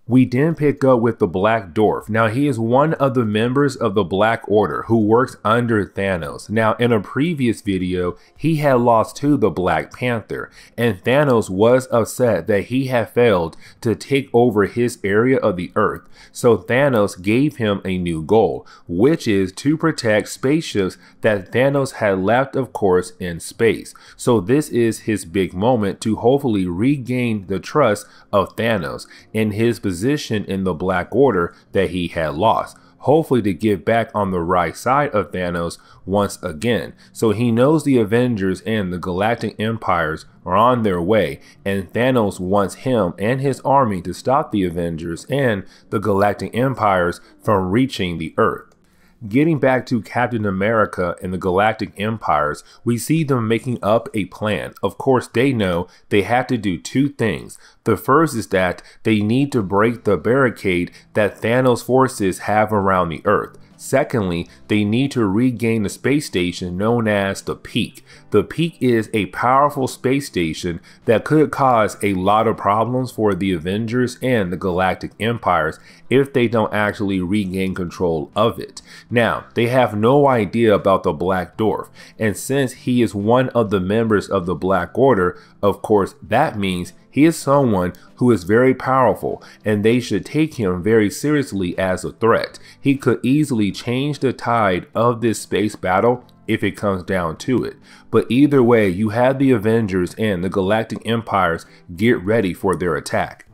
We then pick up with the Black Dwarf. Now he is one of the members of the Black Order who works under Thanos. Now in a previous video, he had lost to the Black Panther, and Thanos was upset that he had failed to take over his area of the Earth. So Thanos gave him a new goal, which is to protect spaceships that Thanos had left, of course, in space. So this is his big moment to hopefully regain the trust of Thanos in his position in the Black Order that he had lost, hopefully to get back on the right side of Thanos once again. So he knows the Avengers and the Galactic Empires are on their way, and Thanos wants him and his army to stop the Avengers and the Galactic Empires from reaching the Earth. Getting back to Captain America and the Galactic Empires, we see them making up a plan. Of course, they know they have to do two things. The first is that they need to break the barricade that Thanos' forces have around the Earth. Secondly, they need to regain the space station known as the Peak. The Peak is a powerful space station that could cause a lot of problems for the Avengers and the Galactic Empires if they don't actually regain control of it. Now, they have no idea about the Black Dwarf, and since he is one of the members of the Black Order, of course, that means he is someone who is very powerful, and they should take him very seriously as a threat. He could easily change the tide of this space battle if it comes down to it. But either way, you have the Avengers and the Galactic Empires get ready for their attack.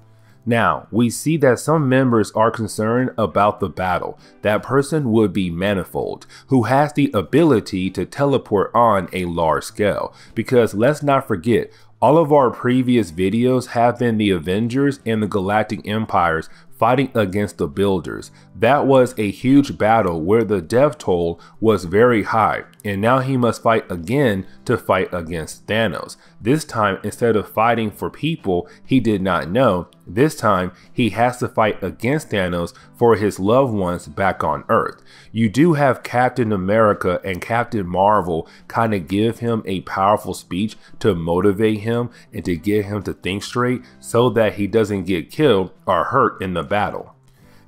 Now, we see that some members are concerned about the battle. That person would be Manifold, who has the ability to teleport on a large scale. Because let's not forget, all of our previous videos have been the Avengers and the Galactic Empires fighting against the Builders. That was a huge battle where the death toll was very high, and now he must fight again to fight against Thanos. This time, instead of fighting for people he did not know, this time he has to fight against Thanos for his loved ones back on Earth. You do have Captain America and Captain Marvel kind of give him a powerful speech to motivate him and to get him to think straight so that he doesn't get killed or hurt in the battle.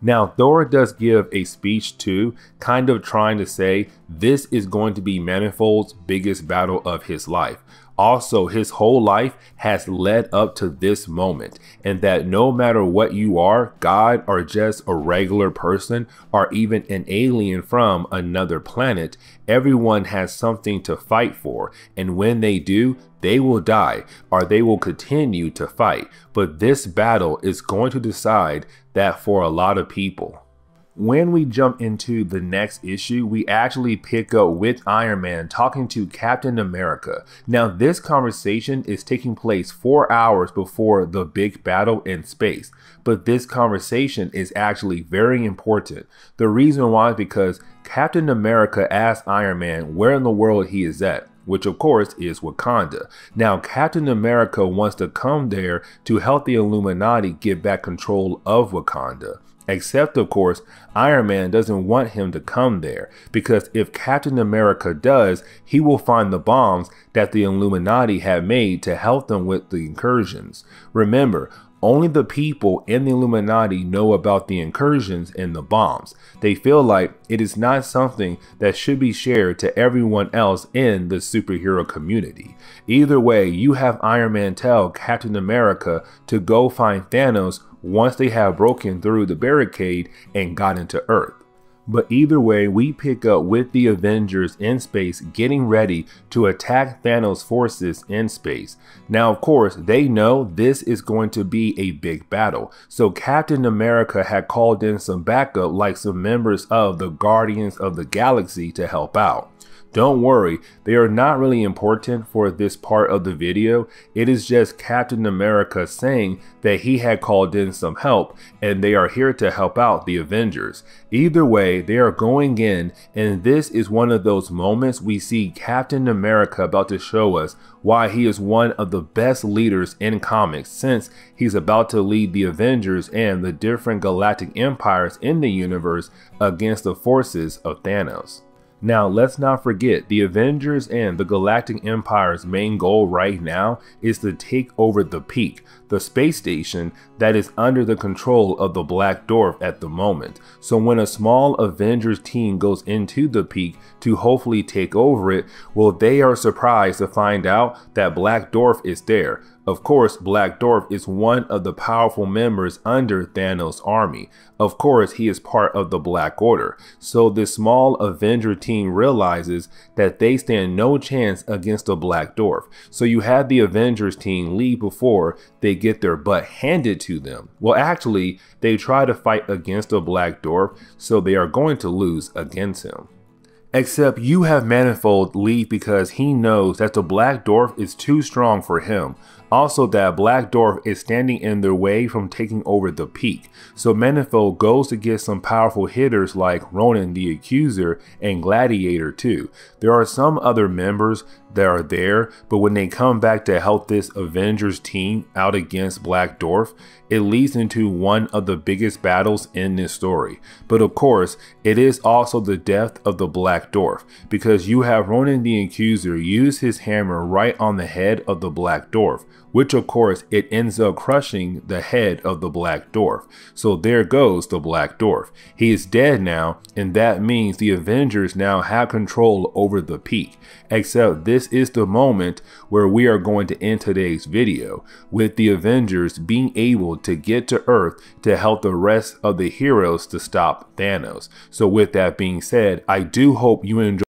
Now, Thor does give a speech too, kind of trying to say this is going to be Manifold's biggest battle of his life. Also, his whole life has led up to this moment, and that no matter what you are, God or just a regular person or even an alien from another planet, everyone has something to fight for, and when they do, they will die or they will continue to fight. But this battle is going to decide that for a lot of people. When we jump into the next issue, we actually pick up with Iron Man talking to Captain America. Now, this conversation is taking place 4 hours before the big battle in space, but this conversation is actually very important. The reason why is because Captain America asks Iron Man where in the world he is at, which of course is Wakanda. Now, Captain America wants to come there to help the Illuminati get back control of Wakanda. Except, of course, Iron Man doesn't want him to come there, because if Captain America does, he will find the bombs that the Illuminati have made to help them with the incursions. Remember, only the people in the Illuminati know about the incursions and the bombs. They feel like it is not something that should be shared to everyone else in the superhero community. Either way, you have Iron Man tell Captain America to go find Thanos once they have broken through the barricade and got into Earth. But either way, we pick up with the Avengers in space getting ready to attack Thanos' forces in space. Now, of course, they know this is going to be a big battle. So Captain America had called in some backup, like some members of the Guardians of the Galaxy, to help out. Don't worry, they are not really important for this part of the video. It is just Captain America saying that he had called in some help and they are here to help out the Avengers. Either way, they are going in, and this is one of those moments we see Captain America about to show us why he is one of the best leaders in comics, since he's about to lead the Avengers and the different galactic empires in the universe against the forces of Thanos. Now, let's not forget, the Avengers and the Galactic Empire's main goal right now is to take over the Peak, the space station that is under the control of the Black Dwarf at the moment. So when a small Avengers team goes into the Peak to hopefully take over it, well, they are surprised to find out that Black Dwarf is there. Of course, Black Dwarf is one of the powerful members under Thanos' army. Of course, he is part of the Black Order. So this small Avenger team realizes that they stand no chance against the Black Dwarf. So you have the Avengers team leave before they get their butt handed to them. Well, actually, they try to fight against the Black Dwarf, so they are going to lose against him. Except you have Manifold leave because he knows that the Black Dwarf is too strong for him. Also, that Black Dwarf is standing in their way from taking over the Peak. So Manifold goes to get some powerful hitters like Ronan the Accuser and Gladiator too. There are some other members that are there, but when they come back to help this Avengers team out against Black Dwarf, it leads into one of the biggest battles in this story. But of course, it is also the death of the Black Dwarf, because you have Ronan the Accuser use his hammer right on the head of the Black Dwarf, which of course it ends up crushing the head of the Black Dwarf. So there goes the Black Dwarf. He is dead now, and that means the Avengers now have control over the Peak. Except this is the moment where we are going to end today's video, with the Avengers being able to get to Earth to help the rest of the heroes to stop Thanos. So with that being said, I do hope you enjoy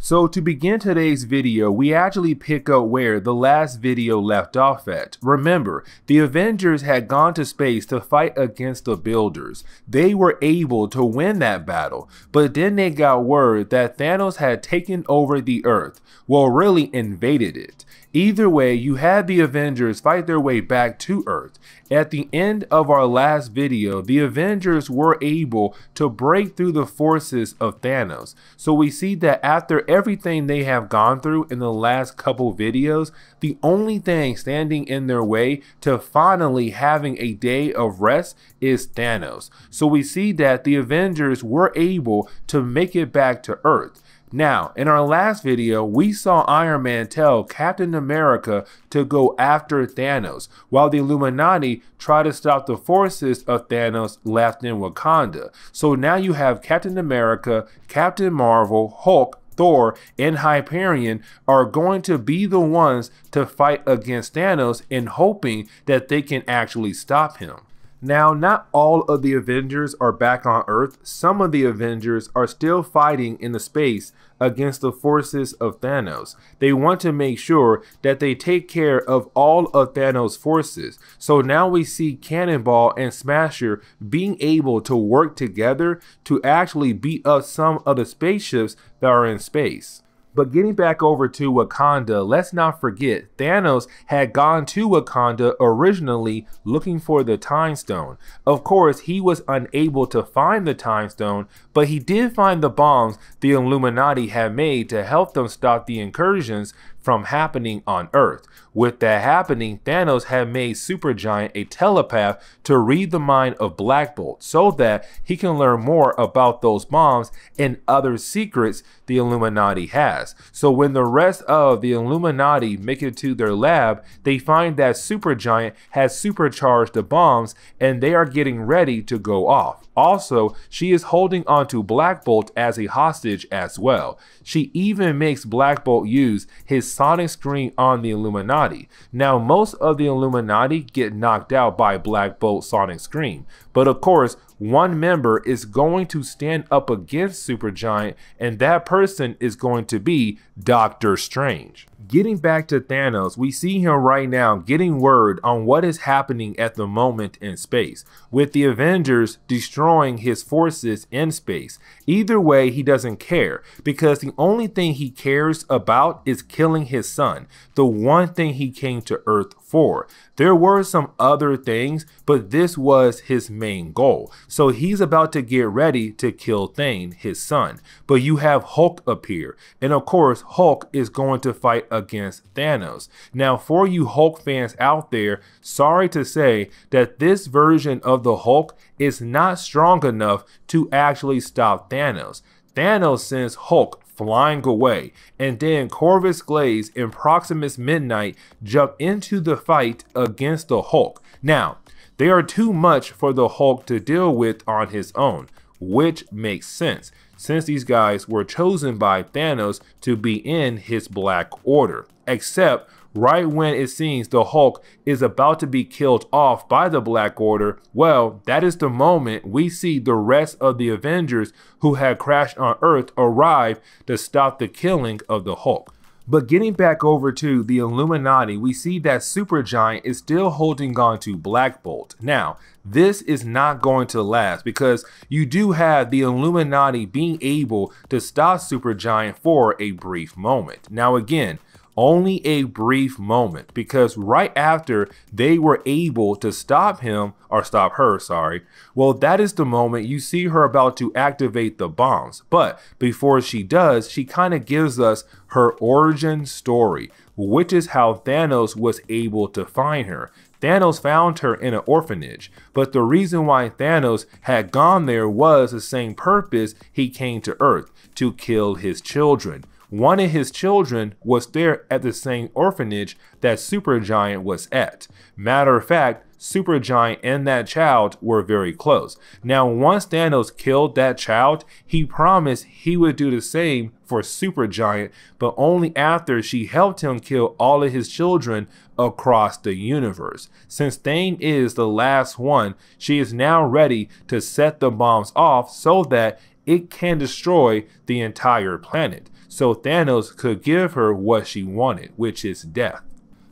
So to begin today's video, we actually pick up where the last video left off at. Remember, the Avengers had gone to space to fight against the Builders. They were able to win that battle, but then they got word that Thanos had taken over the Earth. Well, really invaded it. Either way, you had the Avengers fight their way back to Earth. At the end of our last video, the Avengers were able to break through the forces of Thanos. So we see that after everything they have gone through in the last couple videos, the only thing standing in their way to finally having a day of rest is Thanos. So we see that the Avengers were able to make it back to Earth. Now, in our last video, we saw Iron Man tell Captain America to go after Thanos, while the Illuminati try to stop the forces of Thanos left in Wakanda. So now you have Captain America, Captain Marvel, Hulk, Thor, and Hyperion are going to be the ones to fight against Thanos in hoping that they can actually stop him. Now, not all of the Avengers are back on Earth. Some of the Avengers are still fighting in the space against the forces of Thanos. They want to make sure that they take care of all of Thanos' forces. So now we see Cannonball and Smasher being able to work together to actually beat up some of the spaceships that are in space. But getting back over to Wakanda, let's not forget Thanos had gone to Wakanda originally looking for the Time Stone. Of course, he was unable to find the Time Stone, but he did find the bombs the Illuminati had made to help them stop the incursions from happening on Earth. With that happening, Thanos had made Supergiant a telepath to read the mind of Black Bolt so that he can learn more about those bombs and other secrets the Illuminati has. So when the rest of the Illuminati make it to their lab, they find that Supergiant has supercharged the bombs and they are getting ready to go off. Also, she is holding onto Black Bolt as a hostage as well. She even makes Black Bolt use his sonic screen on the Illuminati. Now, most of the Illuminati get knocked out by Black Bolt's sonic scream, but of course, one member is going to stand up against Supergiant, and that person is going to be Doctor Strange. Getting back to Thanos, we see him right now getting word on what is happening at the moment in space, with the Avengers destroying his forces in space. Either way, he doesn't care, because the only thing he cares about is killing his son, the one thing he came to Earth for. There were some other things, but this was his main goal. So he's about to get ready to kill Thane, his son. But you have Hulk appear, and of course Hulk is going to fight against Thanos. Now, for you Hulk fans out there, sorry to say that this version of the Hulk is not strong enough to actually stop Thanos. Thanos sends Hulk flying away, and then Corvus Glaive and Proximus Midnight jump into the fight against the Hulk. Now, they are too much for the Hulk to deal with on his own, which makes sense, since these guys were chosen by Thanos to be in his Black Order. Except right when it seems the Hulk is about to be killed off by the Black Order, well, that is the moment we see the rest of the Avengers who had crashed on Earth arrive to stop the killing of the Hulk. But getting back over to the Illuminati, we see that Supergiant is still holding on to Black Bolt. Now, this is not going to last because you do have the Illuminati being able to stop Supergiant for a brief moment. Now again, only a brief moment, because right after they were able to stop him, or stop her, sorry, well, that is the moment you see her about to activate the bombs. But before she does, she kind of gives us her origin story, which is how Thanos was able to find her. Thanos found her in an orphanage, but the reason why Thanos had gone there was the same purpose he came to Earth, to kill his children. One of his children was there at the same orphanage that Supergiant was at. Matter of fact, Supergiant and that child were very close. Now, once Thanos killed that child, he promised he would do the same for Supergiant, but only after she helped him kill all of his children across the universe. Since Thane is the last one, she is now ready to set the bombs off so that it can destroy the entire planet. so Thanos could give her what she wanted, which is death.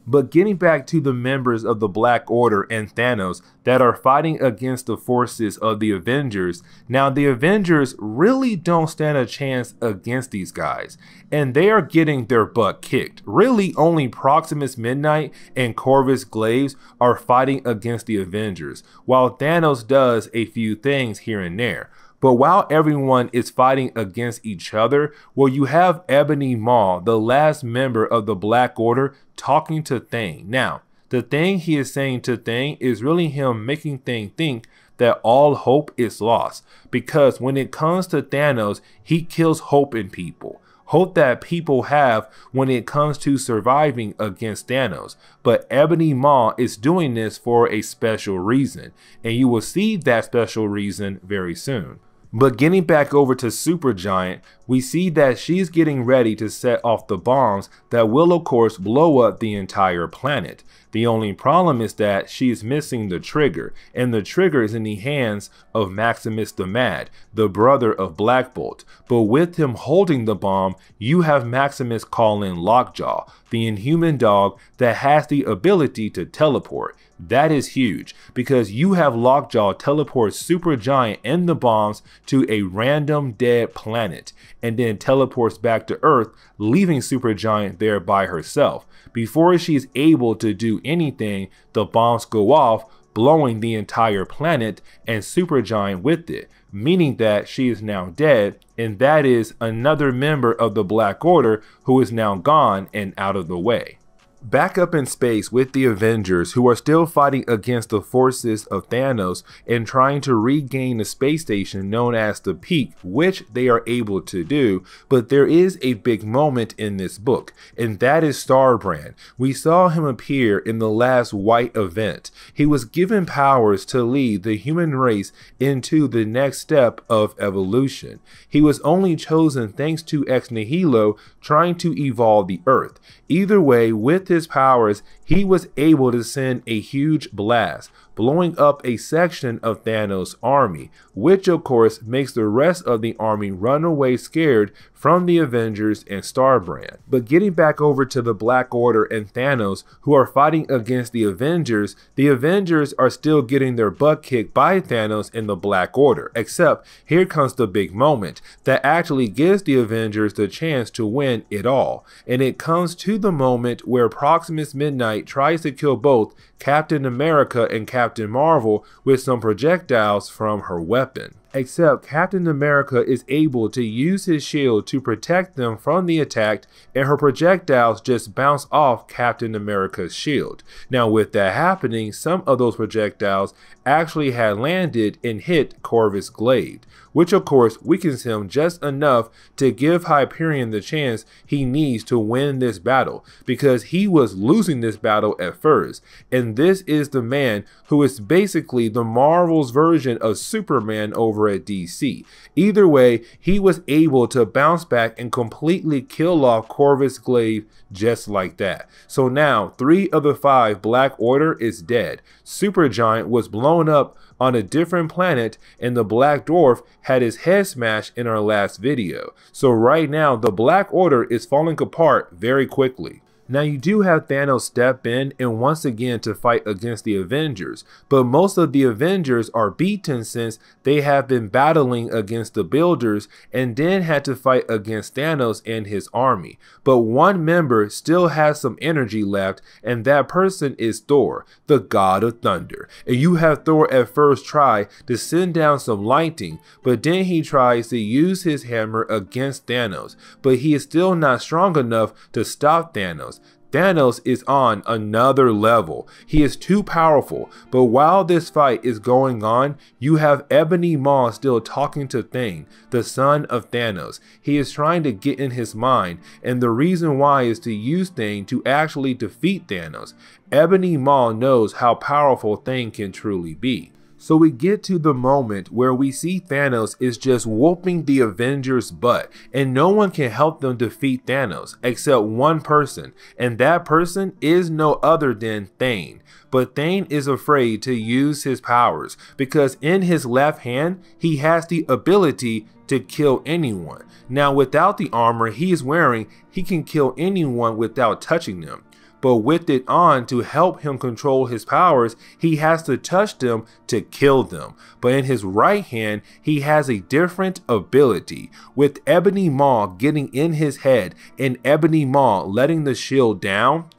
But getting back to the members of the Black Order and Thanos that are fighting against the forces of the Avengers, now the Avengers really don't stand a chance against these guys, and they are getting their butt kicked. Really only Proximus Midnight and Corvus Glaive are fighting against the Avengers, while Thanos does a few things here and there. But while everyone is fighting against each other, well, you have Ebony Maw, the last member of the Black Order, talking to Thing. Now, the thing he is saying to Thing is really him making Thing think that all hope is lost. Because when it comes to Thanos, he kills hope in people. Hope that people have when it comes to surviving against Thanos. But Ebony Maw is doing this for a special reason, and you will see that special reason very soon. But getting back over to Supergiant, we see that she's getting ready to set off the bombs that will of course blow up the entire planet. The only problem is that she is missing the trigger, and the trigger is in the hands of Maximus the Mad, the brother of Black Bolt. But with him holding the bomb, you have Maximus call in Lockjaw, the inhuman dog that has the ability to teleport. That is huge, because you have Lockjaw teleport Supergiant and the bombs to a random dead planet, and then teleports back to Earth, leaving Supergiant there by herself. Before she's able to do anything, the bombs go off, blowing the entire planet and Supergiant with it, meaning that she is now dead, and that is another member of the Black Order who is now gone and out of the way. Back up in space with the Avengers, who are still fighting against the forces of Thanos and trying to regain the space station known as the Peak, which they are able to do. But there is a big moment in this book, and that is Starbrand. We saw him appear in the last White event. He was given powers to lead the human race into the next step of evolution. He was only chosen thanks to Ex Nihilo trying to evolve the Earth. Either way, with his powers, he was able to send a huge blast, blowing up a section of Thanos' army, which of course makes the rest of the army run away scared from the Avengers and Starbrand. But getting back over to the Black Order and Thanos, who are fighting against the Avengers are still getting their butt kicked by Thanos and the Black Order, except here comes the big moment that actually gives the Avengers the chance to win it all, and it comes to the moment where Proximus Midnight tries to kill both Captain America and Captain Marvel with some projectiles from her weapon. Except Captain America is able to use his shield to protect them from the attack, and her projectiles just bounce off Captain America's shield. Now with that happening, some of those projectiles actually had landed and hit Corvus Glaive, which of course weakens him just enough to give Hyperion the chance he needs to win this battle, because he was losing this battle at first. And this is the man who is basically the Marvel's version of Superman over at DC. Either way, he was able to bounce back and completely kill off Corvus Glaive just like that. So now 3 of the 5 Black Order is dead. Supergiant was blown up on a different planet, and the Black Dwarf had his head smashed in our last video. So right now the Black Order is falling apart very quickly. Now you do have Thanos step in and once again to fight against the Avengers, but most of the Avengers are beaten since they have been battling against the Builders and then had to fight against Thanos and his army. But one member still has some energy left, and that person is Thor, the god of thunder. And you have Thor at first try to send down some lightning, but then he tries to use his hammer against Thanos, but he is still not strong enough to stop Thanos. Thanos is on another level. He is too powerful, but while this fight is going on, you have Ebony Maw still talking to Thing, the son of Thanos. He is trying to get in his mind, and the reason why is to use Thing to actually defeat Thanos. Ebony Maw knows how powerful Thing can truly be. So we get to the moment where we see Thanos is just whooping the Avengers' butt, and no one can help them defeat Thanos except one person, and that person is no other than Thane. But Thane is afraid to use his powers because in his left hand he has the ability to kill anyone. Now without the armor he is wearing, he can kill anyone without touching them. But with it on to help him control his powers, he has to touch them to kill them. But in his right hand, he has a different ability, with Ebony Maw getting in his head and Ebony Maw letting the shield down.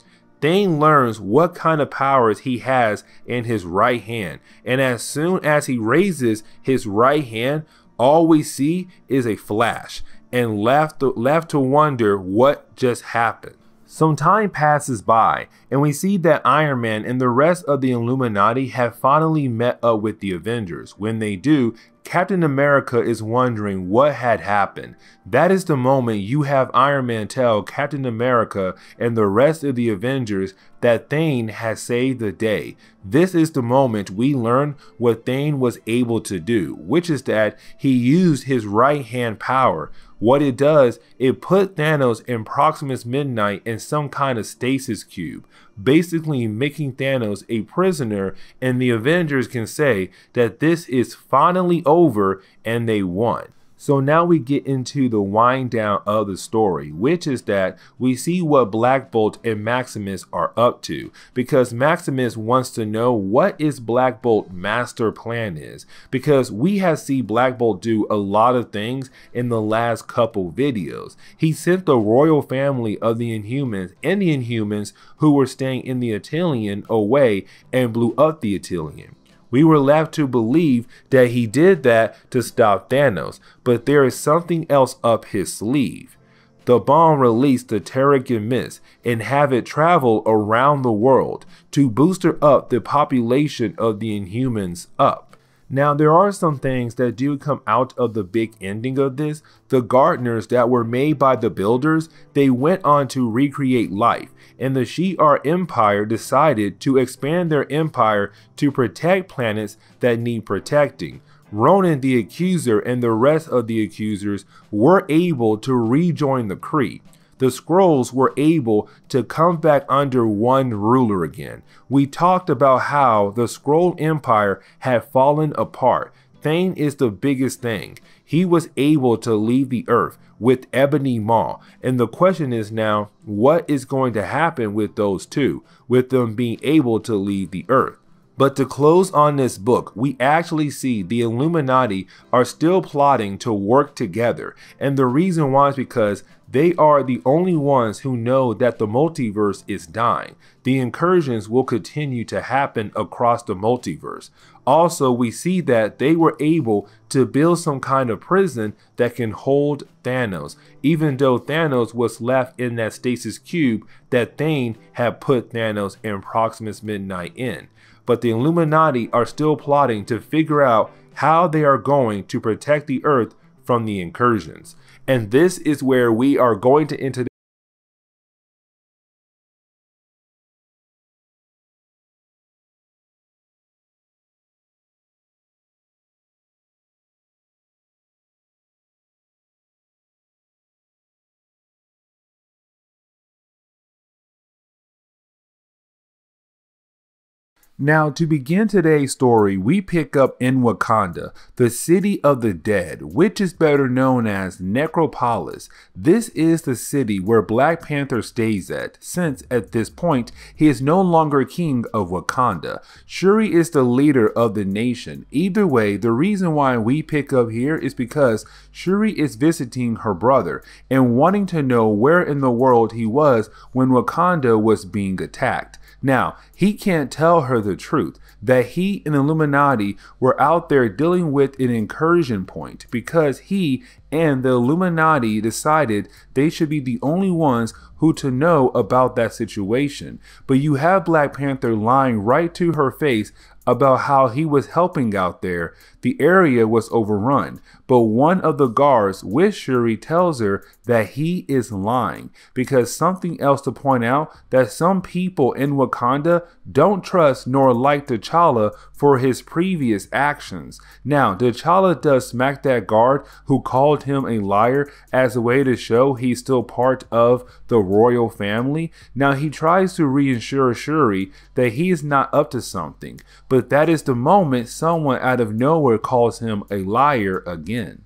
Thane learns what kind of powers he has in his right hand, and as soon as he raises his right hand, all we see is a flash, and left to wonder what just happened. Some time passes by, and we see that Iron Man and the rest of the Illuminati have finally met up with the Avengers. When they do, Captain America is wondering what had happened. That is the moment you have Iron Man tell Captain America and the rest of the Avengers that Thane has saved the day. This is the moment we learn what Thane was able to do, which is that he used his right hand power. What it does, it put Thanos in Proximus Midnight in some kind of stasis cube, basically making Thanos a prisoner, and the Avengers can say that this is finally over and they won. So now we get into the wind down of the story, which is that we see what Black Bolt and Maximus are up to, because Maximus wants to know what is Black Bolt's master plan is, because we have seen Black Bolt do a lot of things in the last couple videos. He sent the royal family of the Inhumans and the Inhumans who were staying in the Atelian away and blew up the Atelian. We were left to believe that he did that to stop Thanos, but there is something else up his sleeve. The bomb released the Terrigen Mist and have it travel around the world to booster up the population of the Inhumans up. Now there are some things that do come out of the big ending of this. The gardeners that were made by the builders, they went on to recreate life, and the Shi'ar Empire decided to expand their empire to protect planets that need protecting. Ronan the Accuser and the rest of the Accusers were able to rejoin the Kree. The Skrulls were able to come back under one ruler again. We talked about how the Skrull Empire had fallen apart. Thane is the biggest thing. He was able to leave the Earth with Ebony Maw, and the question is now, what is going to happen with those two, with them being able to leave the Earth? But to close on this book, we actually see the Illuminati are still plotting to work together, and the reason why is because they are the only ones who know that the multiverse is dying. The incursions will continue to happen across the multiverse. Also, we see that they were able to build some kind of prison that can hold Thanos, even though Thanos was left in that stasis cube that Thane had put Thanos and Proximus Midnight in. But the Illuminati are still plotting to figure out how they are going to protect the Earth from the incursions. And this is where we are going to enter. Now, to begin today's story, we pick up in Wakanda, the city of the dead, which is better known as Necropolis. This is the city where Black Panther stays at, since at this point, he is no longer king of Wakanda. Shuri is the leader of the nation. Either way, the reason why we pick up here is because Shuri is visiting her brother and wanting to know where in the world he was when Wakanda was being attacked. Now, he can't tell her the truth, that he and the Illuminati were out there dealing with an incursion point because he and the Illuminati decided they should be the only ones who to know about that situation. But you have Black Panther lying right to her face about how he was helping out there. The area was overrun, but one of the guards with Shuri tells her that he is lying, because something else to point out, that some people in Wakanda don't trust nor like T'Challa for his previous actions. Now, T'Challa does smack that guard who called him a liar as a way to show he's still part of the royal family. Now, he tries to reassure Shuri that he is not up to something, but that is the moment someone out of nowhere calls him a liar again.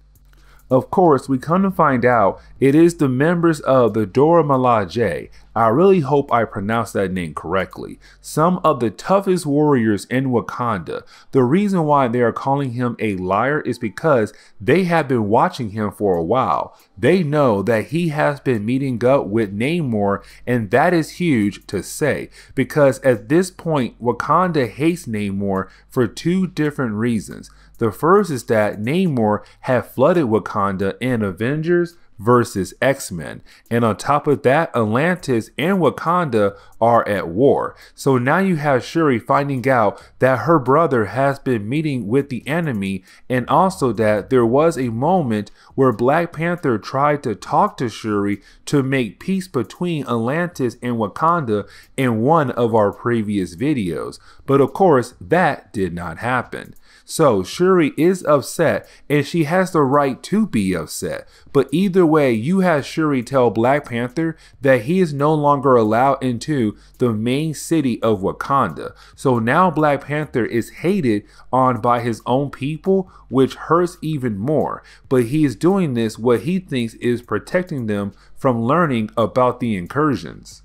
Of course, we come to find out it is the members of the Dora Milaje. I really hope I pronounced that name correctly. Some of the toughest warriors in Wakanda. The reason why they are calling him a liar is because they have been watching him for a while. They know that he has been meeting up with Namor, and that is huge to say, because at this point, Wakanda hates Namor for two different reasons. The first is that Namor had flooded Wakanda in Avengers versus X-Men. And on top of that, Atlantis and Wakanda are at war. So now you have Shuri finding out that her brother has been meeting with the enemy, and also that there was a moment where Black Panther tried to talk to Shuri to make peace between Atlantis and Wakanda in one of our previous videos. But of course, that did not happen. So Shuri is upset, and she has the right to be upset. But either way, you have Shuri tell Black Panther that he is no longer allowed into the main city of Wakanda. So now Black Panther is hated on by his own people, which hurts even more. But he is doing this what he thinks is protecting them from learning about the incursions.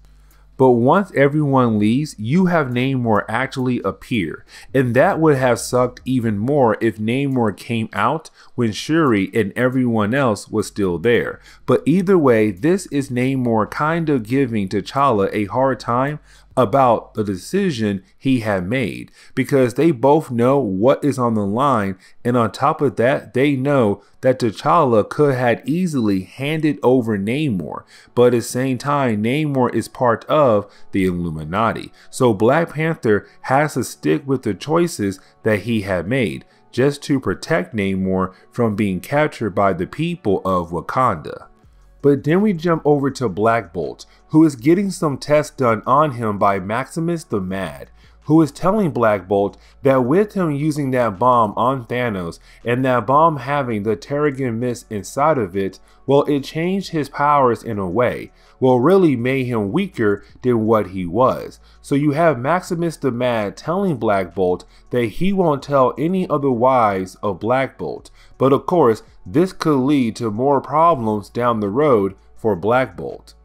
But once everyone leaves, you have Namor actually appear, and that would have sucked even more if Namor came out when Shuri and everyone else was still there. But either way, this is Namor kind of giving T'Challa a hard time about the decision he had made, because they both know what is on the line, and on top of that, they know that T'Challa could have easily handed over Namor, but at the same time, Namor is part of the Illuminati. So Black Panther has to stick with the choices that he had made, just to protect Namor from being captured by the people of Wakanda. But then we jump over to Black Bolt, who is getting some tests done on him by Maximus the Mad, who is telling Black Bolt that with him using that bomb on Thanos and that bomb having the Terrigen Mist inside of it, well, it changed his powers in a way. Well, really made him weaker than what he was. So you have Maximus the Mad telling Black Bolt that he won't tell any of the wives of Black Bolt. But of course, this could lead to more problems down the road for Black Bolt.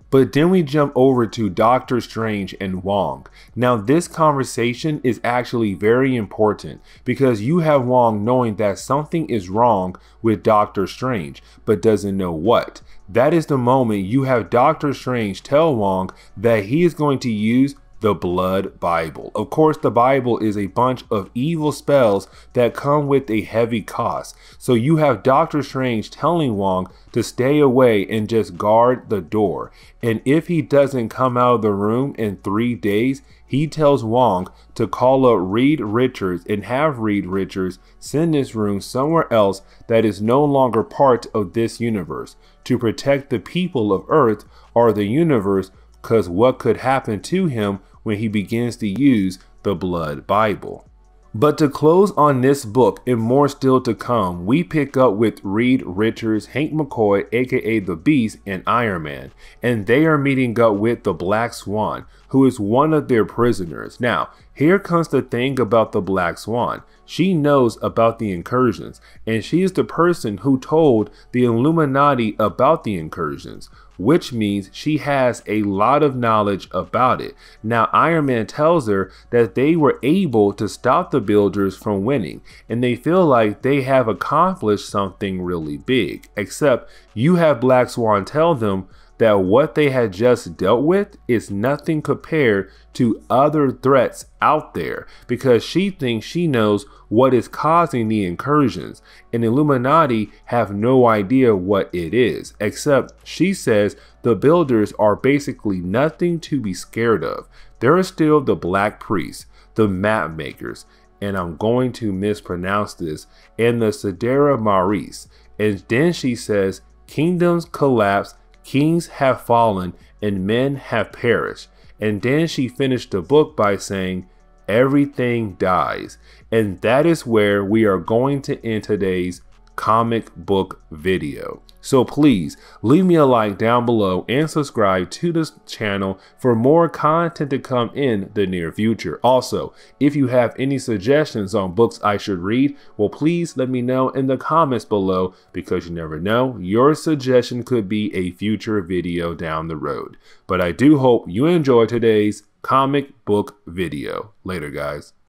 But then we jump over to Doctor Strange and Wong. Now this conversation is actually very important, because you have Wong knowing that something is wrong with Doctor Strange, but doesn't know what. That is the moment you have Doctor Strange tell Wong that he is going to use the Blood Bible. Of course, the Bible is a bunch of evil spells that come with a heavy cost. So you have Doctor Strange telling Wong to stay away and just guard the door. And if he doesn't come out of the room in 3 days, he tells Wong to call up Reed Richards and have Reed Richards send this room somewhere else that is no longer part of this universe, to protect the people of Earth or the universe, because what could happen to him when he begins to use the Blood Bible. But to close on this book, and more still to come, we pick up with Reed Richards, Hank McCoy, aka the Beast, and Iron Man, and they are meeting up with the Black Swan, who is one of their prisoners. Now, here comes the thing about the Black Swan. She knows about the incursions, and she is the person who told the Illuminati about the incursions, which means she has a lot of knowledge about it. Now, Iron Man tells her that they were able to stop the Builders from winning, and they feel like they have accomplished something really big, except you have Black Swan tell them that what they had just dealt with is nothing compared to other threats out there, because she thinks she knows what is causing the incursions, and Illuminati have no idea what it is, except she says the builders are basically nothing to be scared of. There are still the Black Priests, the map makers, and I'm going to mispronounce this, and the Sidera Maris. And then she says, kingdoms collapse, kings have fallen, and men have perished. And then she finished the book by saying, everything dies. And that is where we are going to end today's comic book video. So please leave me a like down below and subscribe to this channel for more content to come in the near future. Also, if you have any suggestions on books I should read, well, please let me know in the comments below, because you never know, your suggestion could be a future video down the road. But I do hope you enjoyed today's comic book video. Later, guys.